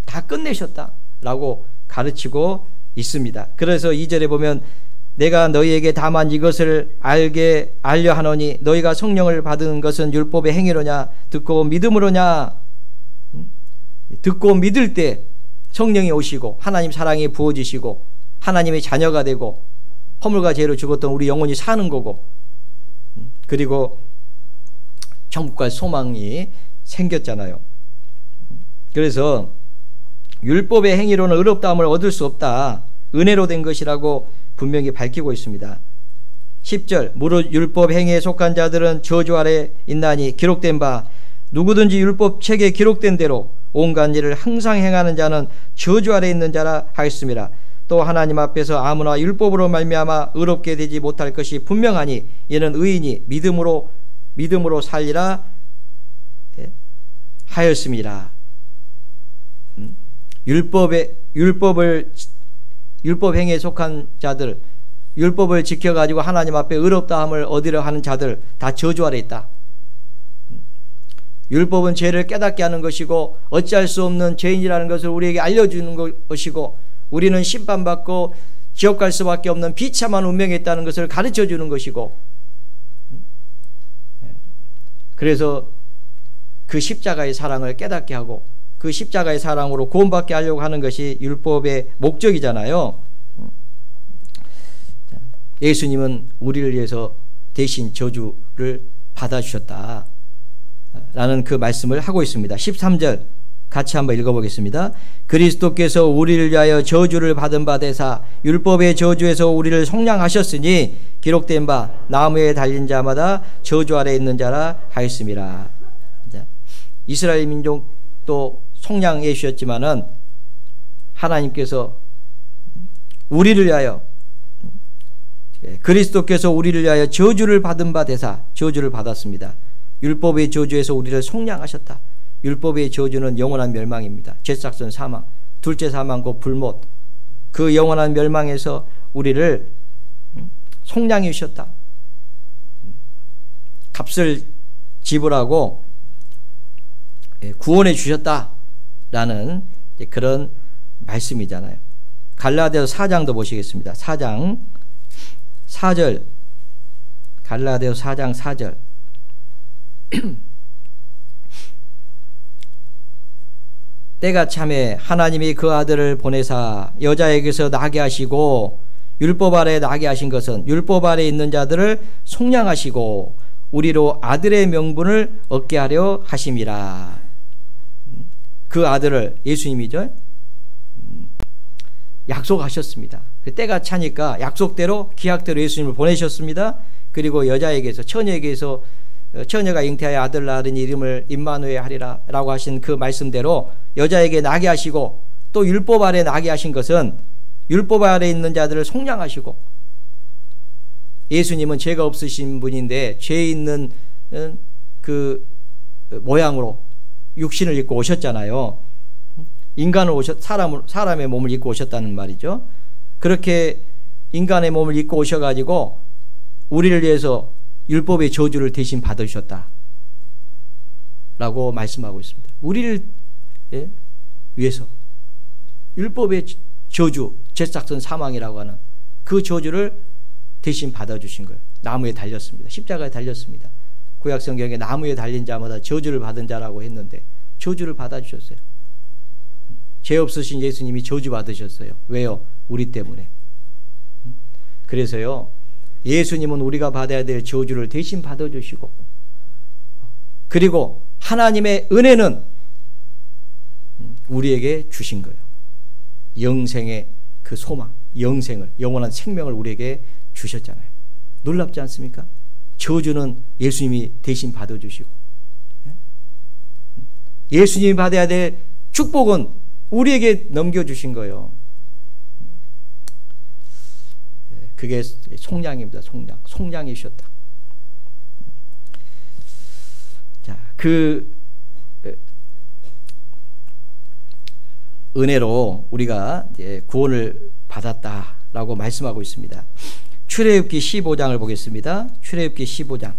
다 끝내셨다 라고 가르치고 있습니다. 그래서 2절에 보면 내가 너희에게 다만 이것을 알려 하노니 너희가 성령을 받은 것은 율법의 행위로냐 듣고 믿음으로냐. 듣고 믿을 때 성령이 오시고 하나님 사랑이 부어지시고 하나님의 자녀가 되고 허물과 죄로 죽었던 우리 영혼이 사는 거고, 그리고 천국 갈 소망이 생겼잖아요. 그래서 율법의 행위로는 의롭다함을 얻을 수 없다, 은혜로 된 것이라고 분명히 밝히고 있습니다. 10절 무릇 율법 행위에 속한 자들은 저주 아래 있나니 기록된 바 누구든지 율법 책에 기록된 대로 온갖 일을 항상 행하는 자는 저주 아래 있는 자라 하였습니다. 또 하나님 앞에서 아무나 율법으로 말미암아 의롭게 되지 못할 것이 분명하니 이는 의인이 믿음으로 살리라 하였습니다. 율법 행위에 속한 자들, 율법을 지켜가지고 하나님 앞에 의롭다함을 얻으려 하는 자들 다 저주 아래 있다. 율법은 죄를 깨닫게 하는 것이고 어찌할 수 없는 죄인이라는 것을 우리에게 알려주는 것이고 우리는 심판받고 지옥 갈 수밖에 없는 비참한 운명에 있다는 것을 가르쳐주는 것이고, 그래서 그 십자가의 사랑을 깨닫게 하고 그 십자가의 사랑으로 구원받게 하려고 하는 것이 율법의 목적이잖아요. 예수님은 우리를 위해서 대신 저주를 받아주셨다 라는 그 말씀을 하고 있습니다. 13절 같이 한번 읽어보겠습니다. 그리스도께서 우리를 위하여 저주를 받은 바 되사 율법의 저주에서 우리를 속량하셨으니 기록된 바 나무에 달린 자마다 저주 아래 있는 자라 하였음이라. 이스라엘 민족도 속량해 주셨지만은 하나님께서 우리를 위하여, 그리스도께서 우리를 위하여 저주를 받은 바 되사 저주를 받았습니다. 율법의 저주에서 우리를 속량하셨다. 율법의 저주는 영원한 멸망입니다. 죄삭선 사망, 둘째 사망 곧 불못, 그 영원한 멸망에서 우리를 속량해 주셨다. 값을 지불하고 구원해 주셨다라는 그런 말씀이잖아요. 갈라디아서 4장도 보시겠습니다. 4장 4절, 갈라디아서 4장 4절. 때가 참에 하나님이 그 아들을 보내사 여자에게서 나게 하시고 율법 아래 나게 하신 것은 율법 아래 있는 자들을 속량하시고 우리로 아들의 명분을 얻게 하려 하심이라. 그 아들을, 예수님이죠, 약속하셨습니다. 그 때가 차니까 약속대로 기약대로 예수님을 보내셨습니다. 그리고 여자에게서, 처녀에게서 처녀가 잉태하여 아들 낳으니 이름을 임마누엘 하리라 라고 하신 그 말씀대로 여자에게 나게 하시고, 또 율법 아래 나게 하신 것은 율법 아래 있는 자들을 속량하시고, 예수님은 죄가 없으신 분인데 죄 있는 그 모양으로 육신을 입고 오셨잖아요. 인간을 사람의 몸을 입고 오셨다는 말이죠. 그렇게 인간의 몸을 입고 오셔가지고 우리를 위해서 율법의 저주를 대신 받으셨다 라고 말씀하고 있습니다. 우리를 위해서 율법의 저주, 죄삭선 사망이라고 하는 그 저주를 대신 받아주신 거예요. 나무에 달렸습니다. 십자가에 달렸습니다. 구약 성경에 나무에 달린 자마다 저주를 받은 자라고 했는데 저주를 받아주셨어요. 죄 없으신 예수님이 저주 받으셨어요. 왜요? 우리 때문에. 그래서요, 예수님은 우리가 받아야 될 저주를 대신 받아주시고, 그리고 하나님의 은혜는 우리에게 주신 거예요. 영생의 그 소망, 영생을, 영원한 생명을 우리에게 주셨잖아요. 놀랍지 않습니까? 저주는 예수님이 대신 받아주시고, 예수님이 받아야 될 축복은 우리에게 넘겨주신 거예요. 그게 속량입니다. 속량이셨다. 자, 그 은혜로 우리가 이제 구원을 받았다라고 말씀하고 있습니다. 출애굽기 15장을 보겠습니다. 출애굽기 15장.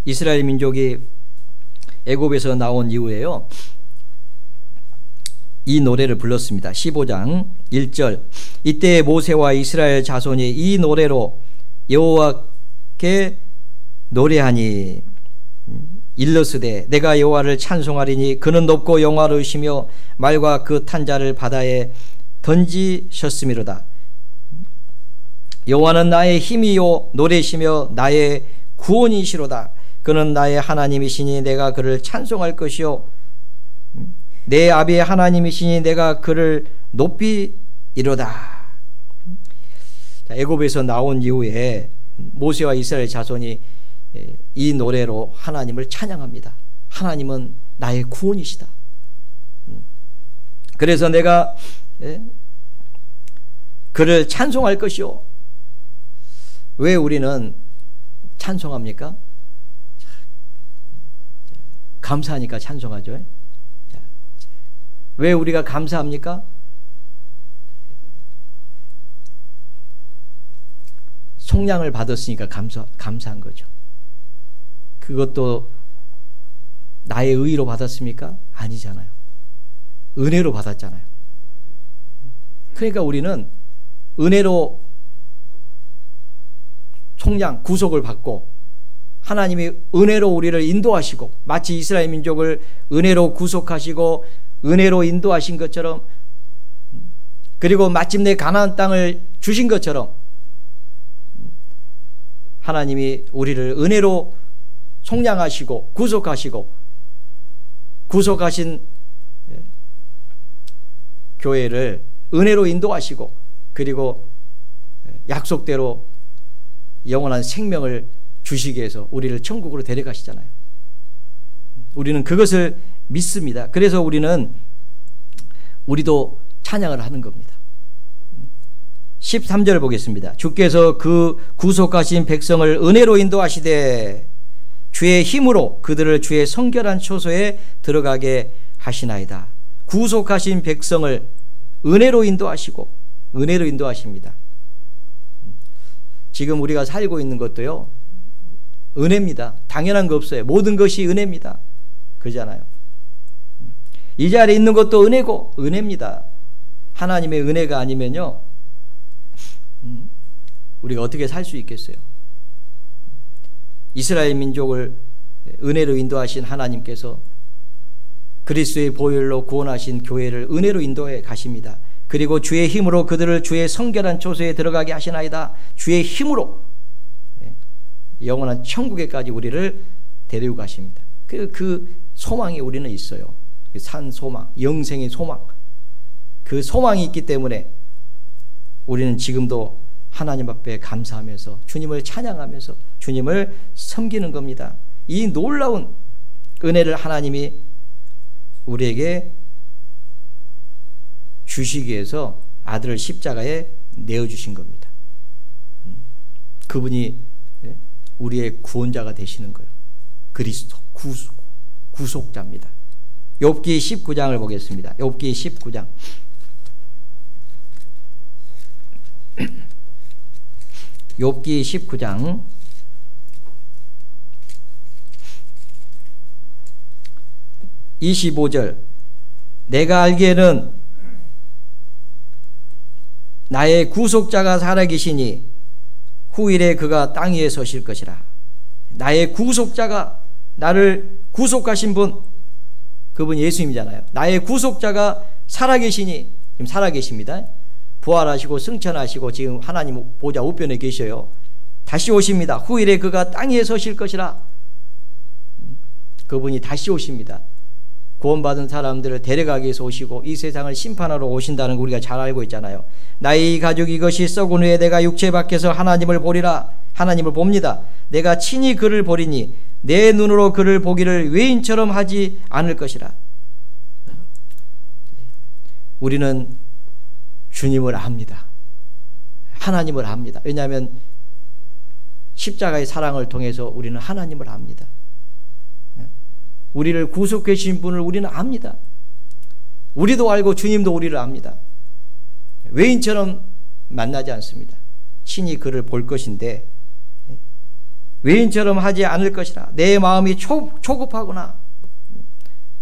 이스라엘 민족이 애굽에서 나온 이후에요, 이 노래를 불렀습니다. 15장 1절. 이때 모세와 이스라엘 자손이 이 노래로 여호와께 노래하니 일러스되 내가 여호와를 찬송하리니 그는 높고 영화로우시며 말과 그 탄 자를 바다에 던지셨음이로다. 여호와는 나의 힘이요 노래시며 나의 구원이시로다. 그는 나의 하나님이시니 내가 그를 찬송할 것이요 내 아비의 하나님이시니 내가 그를 높이리로다. 애굽에서 나온 이후에 모세와 이스라엘 자손이 이 노래로 하나님을 찬양합니다. 하나님은 나의 구원이시다. 그래서 내가 그를 찬송할 것이요. 왜 우리는 찬송합니까? 감사하니까 찬송하죠. 왜 우리가 감사합니까? 속량을 받았으니까 감사한 거죠. 그것도 나의 의로 받았습니까? 아니잖아요. 은혜로 받았잖아요. 그러니까 우리는 은혜로 속량, 구속을 받고 하나님이 은혜로 우리를 인도하시고 마치 이스라엘 민족을 은혜로 구속하시고 은혜로 인도하신 것처럼 그리고 마침내 가나안 땅을 주신 것처럼 하나님이 우리를 은혜로 속량하시고 구속하시고 구속하신 교회를 은혜로 인도하시고 그리고 약속대로 영원한 생명을 주시기 위해서 우리를 천국으로 데려가시잖아요. 우리는 그것을 믿습니다. 그래서 우리도 찬양을 하는 겁니다. 13절 보겠습니다. 주께서 그 구속하신 백성을 은혜로 인도하시되 주의 힘으로 그들을 주의 성결한 초소에 들어가게 하시나이다. 구속하신 백성을 은혜로 인도하시고 은혜로 인도하십니다. 지금 우리가 살고 있는 것도요, 은혜입니다. 당연한 거 없어요. 모든 것이 은혜입니다. 그잖아요. 이 자리에 있는 것도 은혜고 은혜입니다. 하나님의 은혜가 아니면요, 우리가 어떻게 살 수 있겠어요? 이스라엘 민족을 은혜로 인도하신 하나님께서 그리스도의 보혈로 구원하신 교회를 은혜로 인도해 가십니다. 그리고 주의 힘으로 그들을 주의 성결한 초소에 들어가게 하시나이다. 주의 힘으로 영원한 천국에까지 우리를 데리고 가십니다. 그 소망이 우리는 있어요. 산 소망, 영생의 소망. 그 소망이 있기 때문에 우리는 지금도 하나님 앞에 감사하면서 주님을 찬양하면서 주님을 섬기는 겁니다. 이 놀라운 은혜를 하나님이 우리에게 주시기 위해서 아들을 십자가에 내어주신 겁니다. 그분이 우리의 구원자가 되시는 거예요. 그리스도 구속자입니다. 욥기 19장을 보겠습니다. 욥기 19장. 욥기 19장 25절. 내가 알기에는 나의 구속자가 살아계시니 후일에 그가 땅 위에 서실 것이라. 나의 구속자가, 나를 구속하신 분, 그분 예수님이잖아요. 나의 구속자가 살아계시니, 지금 살아계십니다. 부활하시고 승천하시고 지금 하나님 보좌 우편에 계셔요. 다시 오십니다. 후일에 그가 땅 위에 서실 것이라. 그분이 다시 오십니다. 구원받은 사람들을 데려가기 위해서 오시고 이 세상을 심판하러 오신다는 거 우리가 잘 알고 있잖아요. 나의 가죽 이것이 썩은 후에 내가 육체 밖에서 하나님을 보리라. 하나님을 봅니다. 내가 친히 그를 보리니 내 눈으로 그를 보기를 외인처럼 하지 않을 것이라. 우리는 주님을 압니다. 하나님을 압니다. 왜냐하면 십자가의 사랑을 통해서 우리는 하나님을 압니다. 우리를 구속해 주신 분을 우리는 압니다. 우리도 알고 주님도 우리를 압니다. 외인처럼 만나지 않습니다. 친히 그를 볼 것인데 외인처럼 하지 않을 것이라. 내 마음이 초급하구나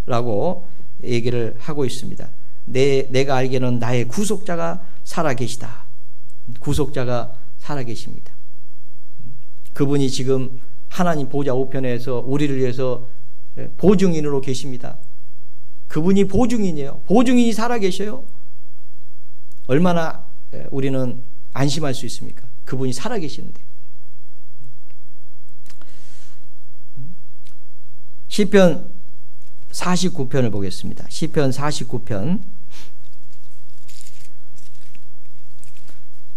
라고 얘기를 하고 있습니다. 내가 알기에는 나의 구속자가 살아계시다. 구속자가 살아계십니다. 그분이 지금 하나님 보좌 우편에서 우리를 위해서 보증인으로 계십니다. 그분이 보증인이에요. 보증인이 살아계셔요. 얼마나 우리는 안심할 수 있습니까? 그분이 살아계시는데. 시편 49편을 보겠습니다. 시편 49편.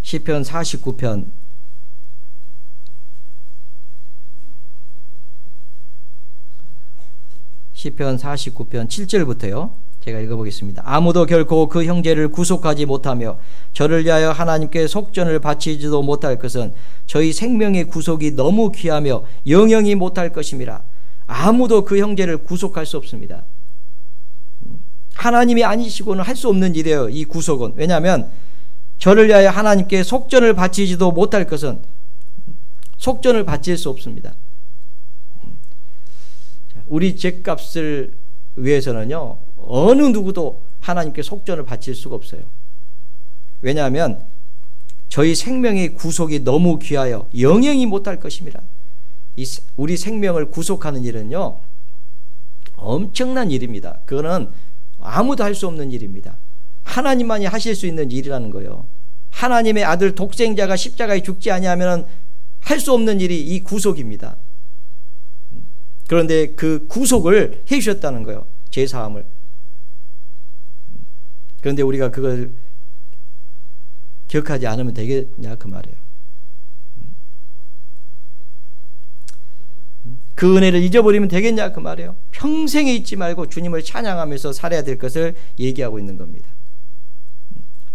시편 49편 7절부터요. 제가 읽어보겠습니다. 아무도 결코 그 형제를 구속하지 못하며 저를 위하여 하나님께 속전을 바치지도 못할 것은 저희 생명의 구속이 너무 귀하며 영영이 못할 것임이라. 아무도 그 형제를 구속할 수 없습니다. 하나님이 아니시고는 할 수 없는 일이에요. 이 구속은. 왜냐하면 저를 위하여 하나님께 속전을 바치지도 못할 것은 속전을 바칠 수 없습니다. 우리 죄값을 위해서는요, 어느 누구도 하나님께 속전을 바칠 수가 없어요. 왜냐하면 저희 생명의 구속이 너무 귀하여 영영이 못할 것입니다. 우리 생명을 구속하는 일은요, 엄청난 일입니다. 그거는 아무도 할 수 없는 일입니다. 하나님만이 하실 수 있는 일이라는 거예요. 하나님의 아들 독생자가 십자가에 죽지 아니하면 할 수 없는 일이 이 구속입니다. 그런데 그 구속을 해 주셨다는 거예요. 죄사함을. 그런데 우리가 그걸 기억하지 않으면 되겠냐 그 말이에요. 그 은혜를 잊어버리면 되겠냐 그 말이에요. 평생에 잊지 말고 주님을 찬양하면서 살아야 될 것을 얘기하고 있는 겁니다.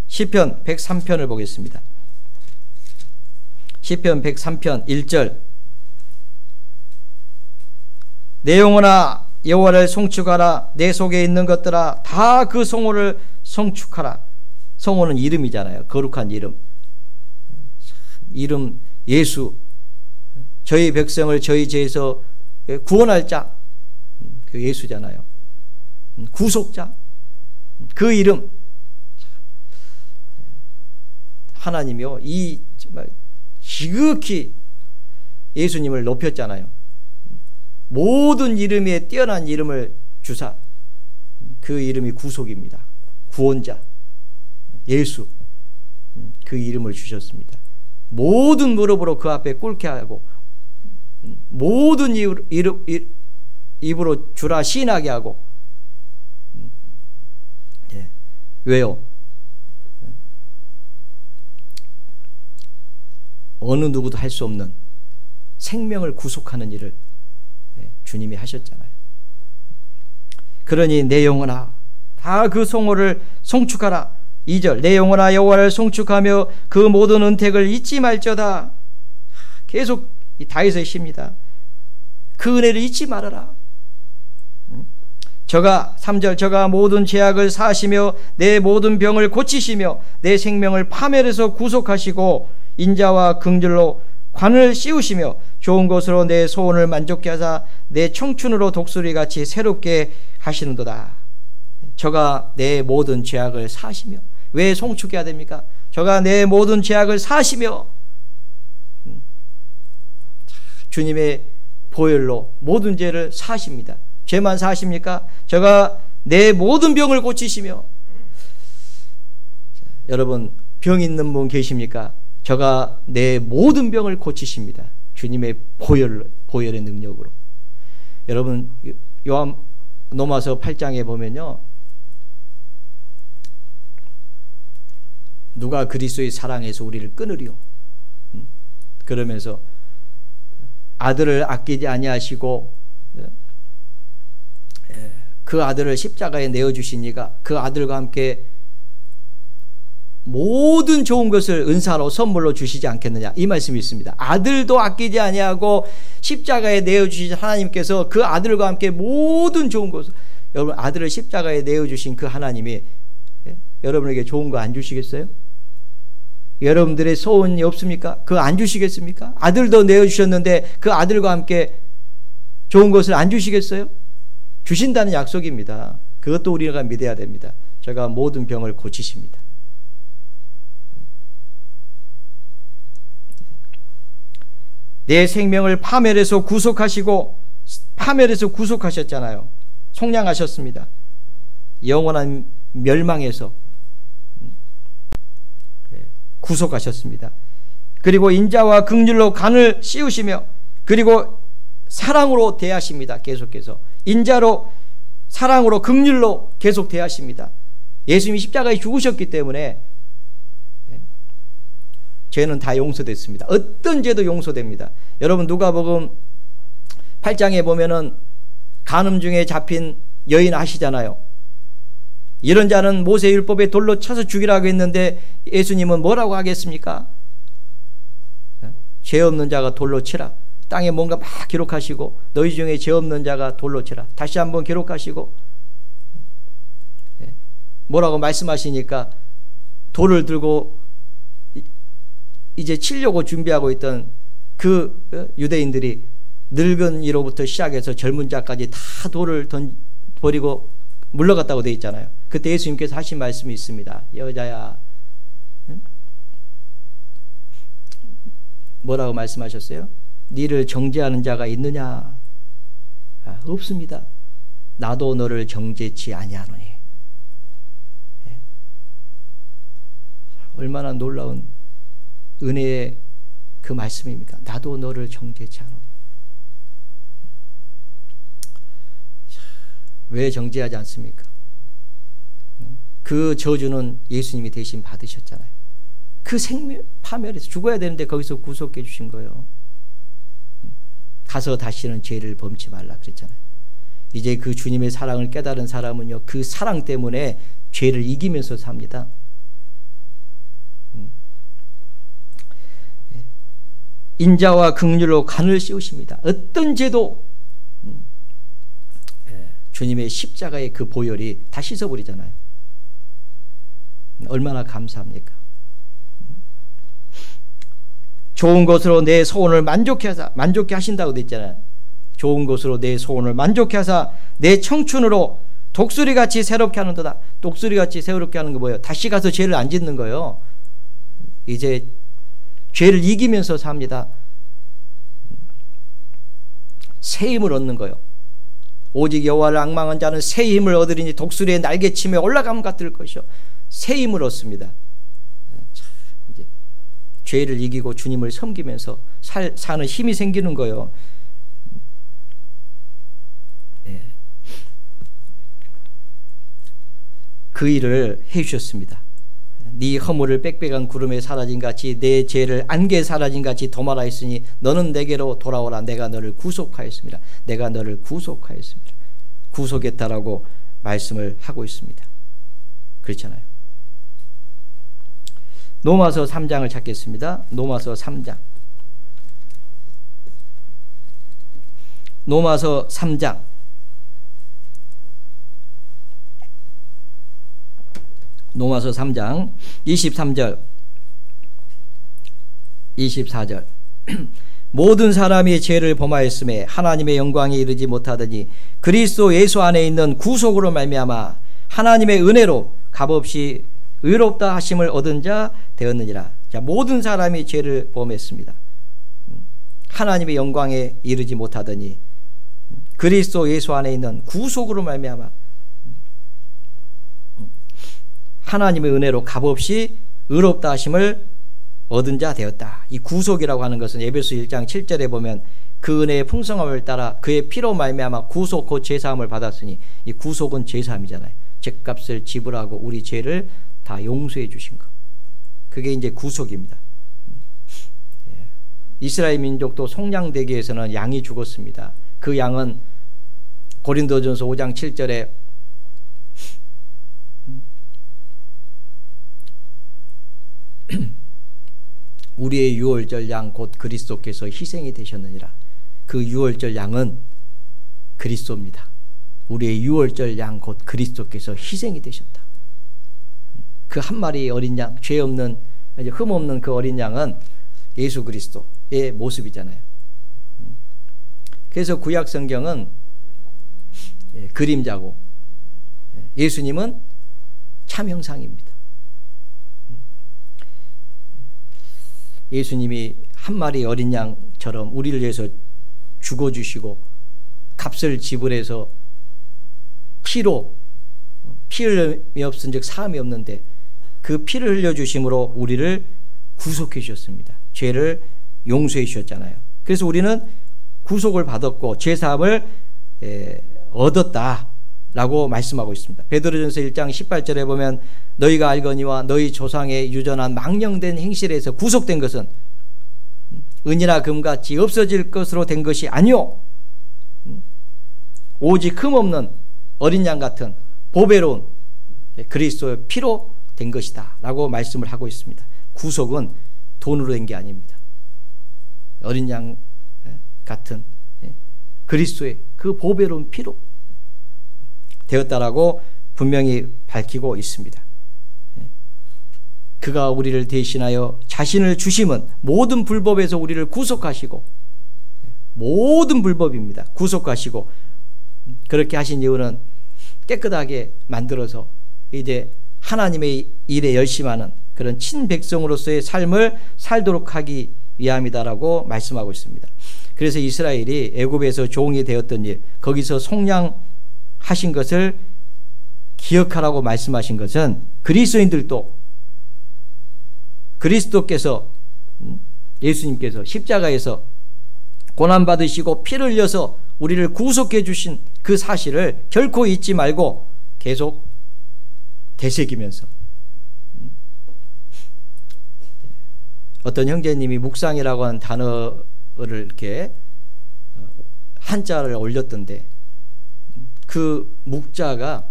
시편 103편을 보겠습니다. 시편 103편 1절. 내 영혼아 여호와를 송축하라. 내 속에 있는 것들아 다 그 성호를 송축하라. 성호는 이름이잖아요. 거룩한 이름. 이름 예수. 저희 백성을 저희 죄에서 구원할 자. 그 예수잖아요. 구속자. 그 이름. 하나님이요. 이 정말 지극히 예수님을 높였잖아요. 모든 이름에 뛰어난 이름을 주사. 그 이름이 구속입니다. 구원자. 예수. 그 이름을 주셨습니다. 모든 무릎으로 그 앞에 꿇게 하고 모든 입으로 주라 시인하게 하고. 왜요? 어느 누구도 할 수 없는 생명을 구속하는 일을 주님이 하셨잖아요. 그러니 내 영혼아 다 그 성호를 송축하라. 2절. 내 영혼아 여호와를 송축하며 그 모든 은택을 잊지 말지어다. 계속 이 다윗의 시입니다. 그 은혜를 잊지 말아라. 저가 3절. 저가 모든 죄악을 사하시며 내 모든 병을 고치시며 내 생명을 파멸해서 구속하시고 인자와 긍휼로 관을 씌우시며 좋은 것으로 내 소원을 만족케 하사 내 청춘으로 독수리같이 새롭게 하시는도다. 저가 내 모든 죄악을 사하시며. 왜 송축해야 됩니까? 저가 내 모든 죄악을 사하시며. 주님의 보혈로 모든 죄를 사하십니다. 죄만 사하십니까? 저가 내 모든 병을 고치시며. 여러분 병 있는 분 계십니까? 저가 내 모든 병을 고치십니다. 주님의 보혈의 능력으로. 여러분 요한로마서 8장에 보면요, 누가 그리스도의 사랑에서 우리를 끊으리요? 그러면서 아들을 아끼지 아니하시고 그 아들을 십자가에 내어주시니가 그 아들과 함께 모든 좋은 것을 은사로 선물로 주시지 않겠느냐, 이 말씀이 있습니다. 아들도 아끼지 아니하고 십자가에 내어주신 하나님께서 그 아들과 함께 모든 좋은 것을, 여러분 아들을 십자가에 내어주신 그 하나님이 여러분에게 좋은 거 안 주시겠어요? 여러분들의 소원이 없습니까? 그거 안 주시겠습니까? 아들도 내어주셨는데 그 아들과 함께 좋은 것을 안 주시겠어요? 주신다는 약속입니다. 그것도 우리가 믿어야 됩니다. 제가 모든 병을 고치십니다. 내 생명을 파멸해서 구속하셨잖아요. 속량하셨습니다. 영원한 멸망에서 구속하셨습니다. 그리고 인자와 긍휼로 간을 씌우시며, 그리고 사랑으로 대하십니다. 계속해서 인자로, 사랑으로, 긍휼로 계속 대하십니다. 예수님이 십자가에 죽으셨기 때문에 죄는 다 용서됐습니다. 어떤 죄도 용서됩니다. 여러분 누가복음 8장에 보면은 간음 중에 잡힌 여인 아시잖아요. 이런 자는 모세율법에 돌로 쳐서 죽이라고 했는데 예수님은 뭐라고 하겠습니까? 죄 없는 자가 돌로 치라. 땅에 뭔가 막 기록하시고 너희 중에 죄 없는 자가 돌로 치라. 다시 한번 기록하시고 뭐라고 말씀하시니까 돌을 들고 이제 치려고 준비하고 있던 그 유대인들이 늙은 이로부터 시작해서 젊은 자까지 다 돌을 버리고 물러갔다고 되어 있잖아요. 그때 예수님께서 하신 말씀이 있습니다. 여자야, 뭐라고 말씀하셨어요? 니를 정죄하는 자가 있느냐? 없습니다. 나도 너를 정죄치 아니하노니. 얼마나 놀라운 은혜의 그 말씀입니까? 나도 너를 정죄치 않으니. 왜 정죄하지 않습니까? 그 저주는 예수님이 대신 받으셨잖아요. 그 생명 파멸에서 죽어야 되는데 거기서 구속해 주신 거예요. 가서 다시는 죄를 범치 말라 그랬잖아요. 이제 그 주님의 사랑을 깨달은 사람은요, 그 사랑 때문에 죄를 이기면서 삽니다. 인자와 긍휼로 간을 씌우십니다. 어떤 죄도 주님의 십자가의 그 보혈이 다 씻어버리잖아요. 얼마나 감사합니까? 좋은 것으로 내 소원을 만족해 하신다고 됐잖아요. 좋은 것으로 내 소원을 만족해 하사 내 청춘으로 독수리같이 새롭게 하는도다. 독수리같이 새롭게 하는 게 뭐예요? 다시 가서 죄를 안 짓는 거예요. 이제 죄를 이기면서 삽니다. 새 힘을 얻는 거예요. 오직 여호와를 앙망한 자는 새 힘을 얻으리니 독수리의 날개침에 올라감 같을 것이요. 새 힘을 얻습니다. 이제 죄를 이기고 주님을 섬기면서 사는 힘이 생기는 거예요. 네. 그 일을 해주셨습니다. 네 허물을 빽빽한 구름에 사라진같이 내 죄를 안개에 사라진같이 도말하 있으니 너는 내게로 돌아오라. 내가 너를 구속하였습니다. 내가 너를 구속하였습니다. 구속했다라고 말씀을 하고 있습니다. 그렇잖아요. 로마서 3장을 찾겠습니다. 로마서 3장. 로마서 3장. 로마서 3장 23절 24절 모든 사람이 죄를 범하였음에 하나님의 영광에 이르지 못하더니 그리스도 예수 안에 있는 구속으로 말미암아 하나님의 은혜로 값없이 의롭다 하심을 얻은 자 되었느니라. 자, 모든 사람이 죄를 범했습니다. 하나님의 영광에 이르지 못하더니 그리스도 예수 안에 있는 구속으로 말미암아 하나님의 은혜로 값없이 의롭다 하심을 얻은 자 되었다. 이 구속이라고 하는 것은 에베소 1장 7절에 보면 그 은혜의 풍성함을 따라 그의 피로 말미암아 구속 곧 죄사함을 받았으니 이 구속은 죄사함이잖아요. 죄값을 지불하고 우리 죄를 다 용서해 주신 것. 그게 이제 구속입니다. 이스라엘 민족도 속량되기 위해서는 양이 죽었습니다. 그 양은 고린도전서 5장 7절에 우리의 유월절 양 곧 그리스도께서 희생이 되셨느니라. 그 유월절 양은 그리스도입니다. 우리의 유월절 양 곧 그리스도께서 희생이 되셨다. 그 한 마리 어린 양, 죄 없는, 흠 없는 그 어린 양은 예수 그리스도의 모습이잖아요. 그래서 구약 성경은 그림자고 예수님은 참 형상입니다. 예수님이 한 마리 어린 양처럼 우리를 위해서 죽어주시고 값을 지불해서 피로, 피 흘림이 없은 즉 사함이 없는데 그 피를 흘려주심으로 우리를 구속해 주셨습니다. 죄를 용서해 주셨잖아요. 그래서 우리는 구속을 받았고 죄사함을 얻었다라고 말씀하고 있습니다. 베드로전서 1장 18절에 보면 너희가 알거니와 너희 조상의 유전한 망령된 행실에서 구속된 것은 은이나 금같이 없어질 것으로 된 것이 아니오 오직 흠없는 어린 양 같은 보배로운 그리스도의 피로 된 것이다 라고 말씀을 하고 있습니다. 구속은 돈으로 된 게 아닙니다. 어린 양 같은 그리스도의 그 보배로운 피로 되었다라고 분명히 밝히고 있습니다. 그가 우리를 대신하여 자신을 주심은 모든 불법에서 우리를 구속하시고 모든 불법입니다. 구속하시고 그렇게 하신 이유는 깨끗하게 만들어서 이제 하나님의 일에 열심하는 그런 친백성으로서의 삶을 살도록 하기 위함이다라고 말씀하고 있습니다. 그래서 이스라엘이 애굽에서 종이 되었던 일, 거기서 속량하신 것을 기억하라고 말씀하신 것은 그리스도인들도 그리스도께서 예수님께서 십자가에서 고난받으시고 피를 흘려서 우리를 구속해 주신 그 사실을 결코 잊지 말고 계속 되새기면서, 어떤 형제님이 묵상이라고 하는 단어를 이렇게 한자를 올렸던데, 그 묵자가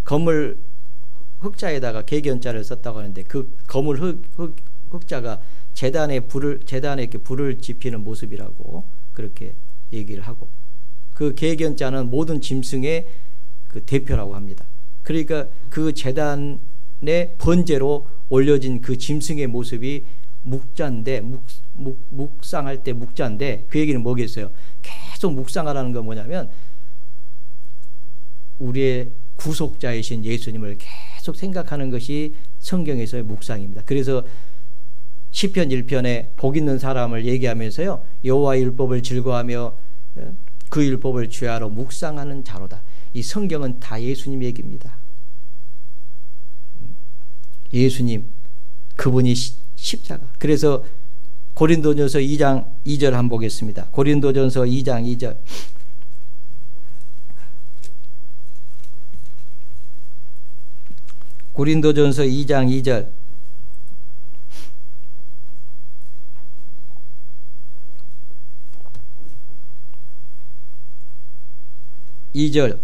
거물 흑자에다가 개견자를 썼다고 하는데, 그 거물 흑자가 제단에 이렇게 불을 지피는 모습이라고 그렇게 얘기를 하고, 그 개견자는 모든 짐승의 그 대표라고 합니다. 그러니까 그 제단의 번제로 올려진 그 짐승의 모습이 묵자인데, 묵상할 때 묵자인데, 그 얘기는 뭐겠어요? 계속 묵상하라는 건 뭐냐면 우리의 구속자이신 예수님을 계속 생각하는 것이 성경에서의 묵상입니다. 그래서 시편 1편에 복 있는 사람을 얘기하면서요, 여호와의 율법을 즐거워하며 그 율법을 죄하러 묵상하는 자로다. 이 성경은 다 예수님 얘기입니다. 예수님, 그분이 십자가. 그래서 고린도전서 2장 2절 한번 보겠습니다. 고린도전서 2장 2절. 고린도전서 2장 2절.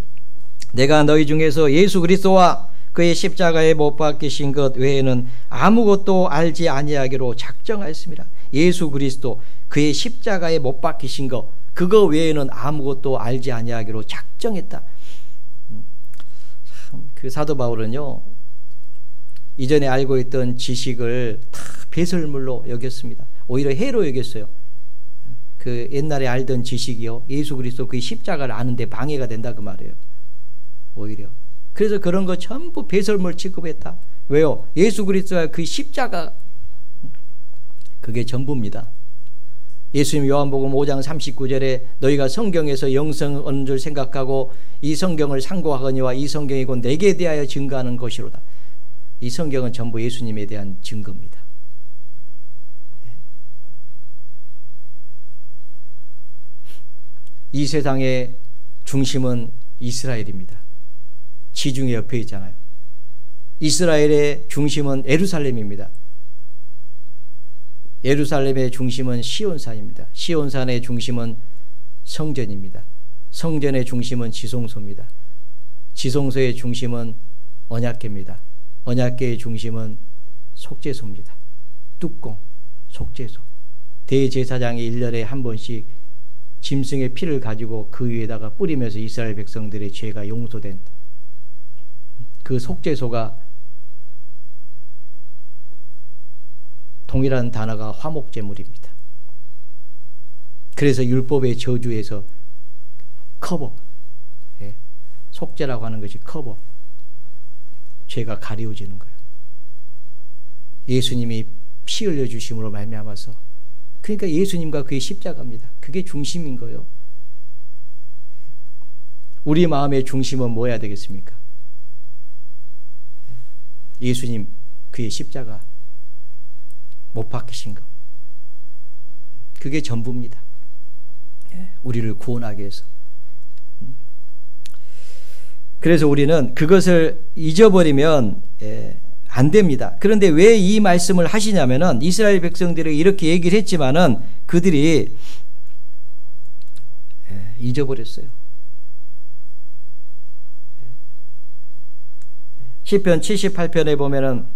내가 너희 중에서 예수 그리스도와 그의 십자가에 못 박히신 것 외에는 아무것도 알지 아니하기로 작정하였습니다. 예수 그리스도 그의 십자가에 못 박히신 것, 그거 외에는 아무것도 알지 아니하기로 작정했다. 참, 그 사도 바울은요, 이전에 알고 있던 지식을 다 배설물로 여겼습니다. 오히려 해로 여겼어요. 그 옛날에 알던 지식이요, 예수 그리스도 그의 십자가를 아는데 방해가 된다 그 말이에요. 오히려. 그래서 그런 거 전부 배설물 취급했다. 왜요? 예수 그리스도와 그 십자가, 그게 전부입니다. 예수님 요한복음 5장 39절에 너희가 성경에서 영생 얻는 줄 생각하고 이 성경을 상고하거니와 이 성경이 곧 내게 대하여 증거하는 것이로다. 이 성경은 전부 예수님에 대한 증거입니다. 이 세상의 중심은 이스라엘입니다. 지중해 옆에 있잖아요. 이스라엘의 중심은 예루살렘입니다. 예루살렘의 중심은 시온산입니다. 시온산의 중심은 성전입니다. 성전의 중심은 지성소입니다. 지성소의 중심은 언약궤입니다. 언약궤의 중심은 속죄소입니다. 뚜껑, 속죄소. 대제사장이 1년에 한 번씩 짐승의 피를 가지고 그 위에다가 뿌리면서 이스라엘 백성들의 죄가 용서된 그 속죄소가, 동일한 단어가 화목제물입니다. 그래서 율법의 저주에서 커버, 속죄라고 하는 것이 커버, 죄가 가리워지는 거예요. 예수님이 피 흘려주심으로 말미암아서, 그러니까 예수님과 그의 십자가입니다. 그게 중심인 거예요. 우리 마음의 중심은 뭐여야 되겠습니까? 예수님, 그의 십자가, 못 박히신 것, 그게 전부입니다. 우리를 구원하기 위해서. 그래서 우리는 그것을 잊어버리면 안 됩니다. 그런데 왜 이 말씀을 하시냐면은, 이스라엘 백성들이 이렇게 얘기를 했지만은 그들이 잊어버렸어요. 시편 78편에 보면은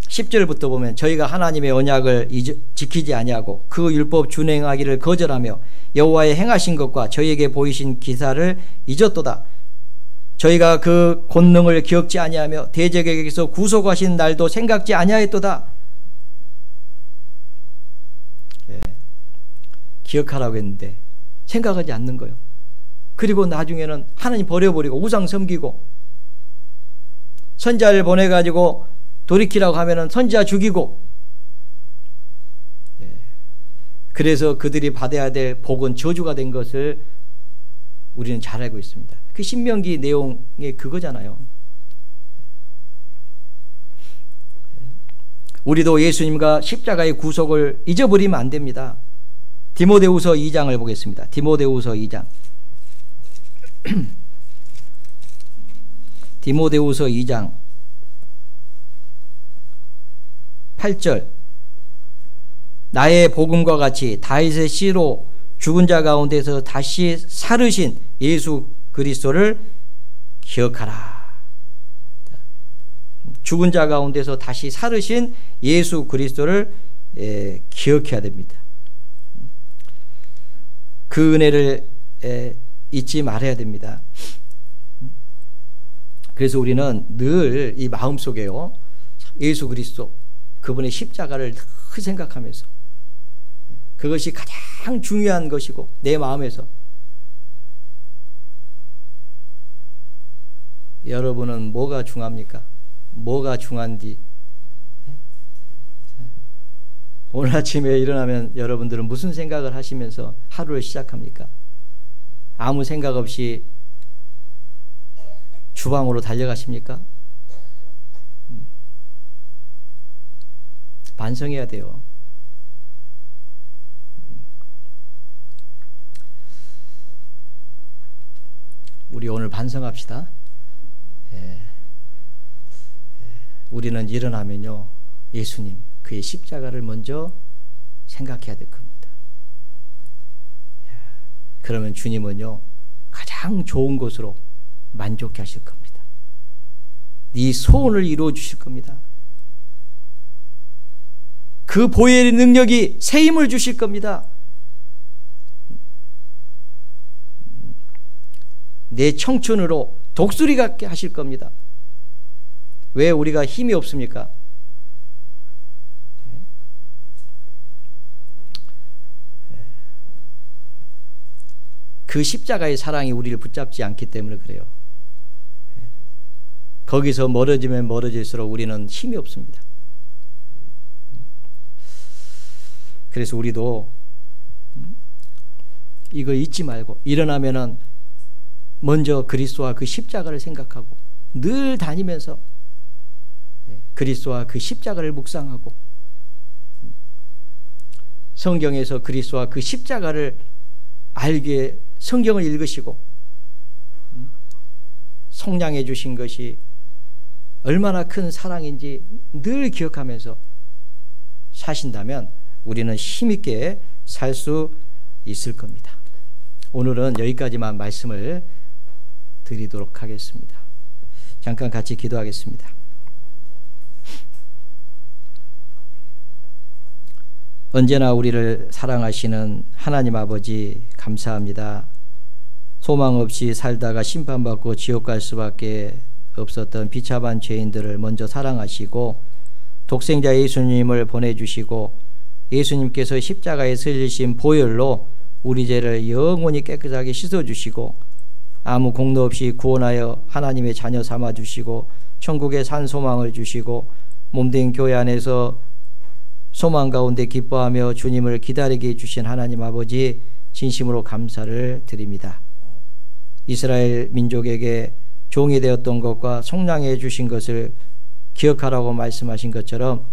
10절부터 보면, 저희가 하나님의 언약을 지키지 아니하고 그 율법 준행하기를 거절하며 여호와의 행하신 것과 저희에게 보이신 기사를 잊었도다. 저희가 그 권능을 기억지 아니하며 대적에게서 구속하신 날도 생각지 아니하였도다. 기억하라고 했는데 생각하지 않는 거예요. 그리고 나중에는 하나님 버려버리고 우상 섬기고, 선지자를 보내가지고 돌이키라고 하면은 선지자 죽이고, 그래서 그들이 받아야 될 복은 저주가 된 것을 우리는 잘 알고 있습니다. 그 신명기 내용이 그거잖아요. 우리도 예수님과 십자가의 구속을 잊어버리면 안 됩니다. 디모데후서 2장을 보겠습니다. 디모데후서 2장. 디모데후서 2장 8절. 나의 복음과 같이 다윗의 씨로 죽은 자 가운데서 다시 살으신 예수 그리스도를 기억하라. 죽은 자 가운데서 다시 살으신 예수 그리스도를 기억해야 됩니다. 그 은혜를 잊지 말아야 됩니다. 그래서 우리는 늘 이 마음속에요, 예수 그리스도 그분의 십자가를 늘 생각하면서 그것이 가장 중요한 것이고 내 마음에서. 여러분은 뭐가 중요합니까? 뭐가 중요한지. 오늘 아침에 일어나면 여러분들은 무슨 생각을 하시면서 하루를 시작합니까? 아무 생각 없이 주방으로 달려가십니까? 반성해야 돼요. 우리 오늘 반성합시다. 우리는 일어나면요, 예수님 그의 십자가를 먼저 생각해야 될 겁니다. 그러면 주님은요 가장 좋은 것으로 만족해 하실 겁니다. 네 소원을 이루어 주실 겁니다. 그 보혈의 능력이 새 힘을 주실 겁니다. 내 청춘으로 독수리 같게 하실 겁니다. 왜 우리가 힘이 없습니까? 그 십자가의 사랑이 우리를 붙잡지 않기 때문에 그래요. 거기서 멀어지면 멀어질수록 우리는 힘이 없습니다. 그래서 우리도 이거 잊지 말고 일어나면은 먼저 그리스도와 그 십자가를 생각하고 늘 다니면서 그리스도와 그 십자가를 묵상하고 성경에서 그리스도와 그 십자가를 알게 성경을 읽으시고 속량해 주신 것이 얼마나 큰 사랑인지 늘 기억하면서 사신다면 우리는 힘있게 살 수 있을 겁니다. 오늘은 여기까지만 말씀을 드리도록 하겠습니다. 잠깐 같이 기도하겠습니다. 언제나 우리를 사랑하시는 하나님 아버지 감사합니다. 소망 없이 살다가 심판받고 지옥 갈 수밖에 없었던 비참한 죄인들을 먼저 사랑하시고 독생자 예수님을 보내주시고 예수님께서 십자가에 슬리신 보혈로 우리 죄를 영원히 깨끗하게 씻어주시고 아무 공로 없이 구원하여 하나님의 자녀 삼아주시고 천국의 산 소망을 주시고 몸된 교회 안에서 소망 가운데 기뻐하며 주님을 기다리게 해주신 하나님 아버지 진심으로 감사를 드립니다. 이스라엘 민족에게 종이 되었던 것과 속량해 주신 것을 기억하라고 말씀하신 것처럼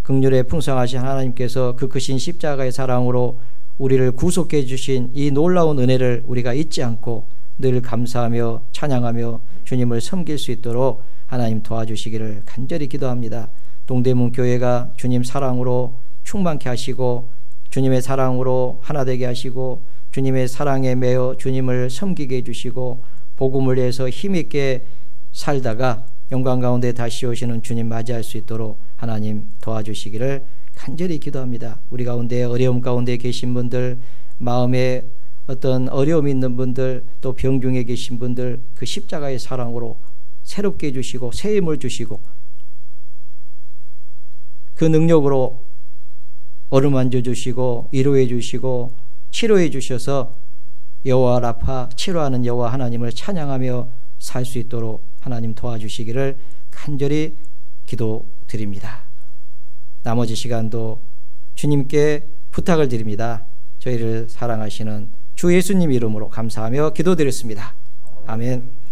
긍휼에 풍성하신 하나님께서 그 크신 십자가의 사랑으로 우리를 구속해 주신 이 놀라운 은혜를 우리가 잊지 않고 늘 감사하며 찬양하며 주님을 섬길 수 있도록 하나님 도와주시기를 간절히 기도합니다. 동대문 교회가 주님 사랑으로 충만케 하시고 주님의 사랑으로 하나 되게 하시고 주님의 사랑에 매여 주님을 섬기게 해주시고 복음을 위해서 힘있게 살다가 영광 가운데 다시 오시는 주님 맞이할 수 있도록 하나님 도와주시기를 간절히 기도합니다. 우리 가운데 어려움 가운데 계신 분들, 마음에 어떤 어려움이 있는 분들, 또 병중에 계신 분들 그 십자가의 사랑으로 새롭게 해주시고 새 힘을 주시고 그 능력으로 어루만져 주시고 위로해 주시고 치료해 주셔서 여호와 라파 치료하는 여호와 하나님을 찬양하며 살 수 있도록 하나님 도와주시기를 간절히 기도드립니다. 나머지 시간도 주님께 부탁을 드립니다. 저희를 사랑하시는 주 예수님 이름으로 감사하며 기도드렸습니다. 아멘.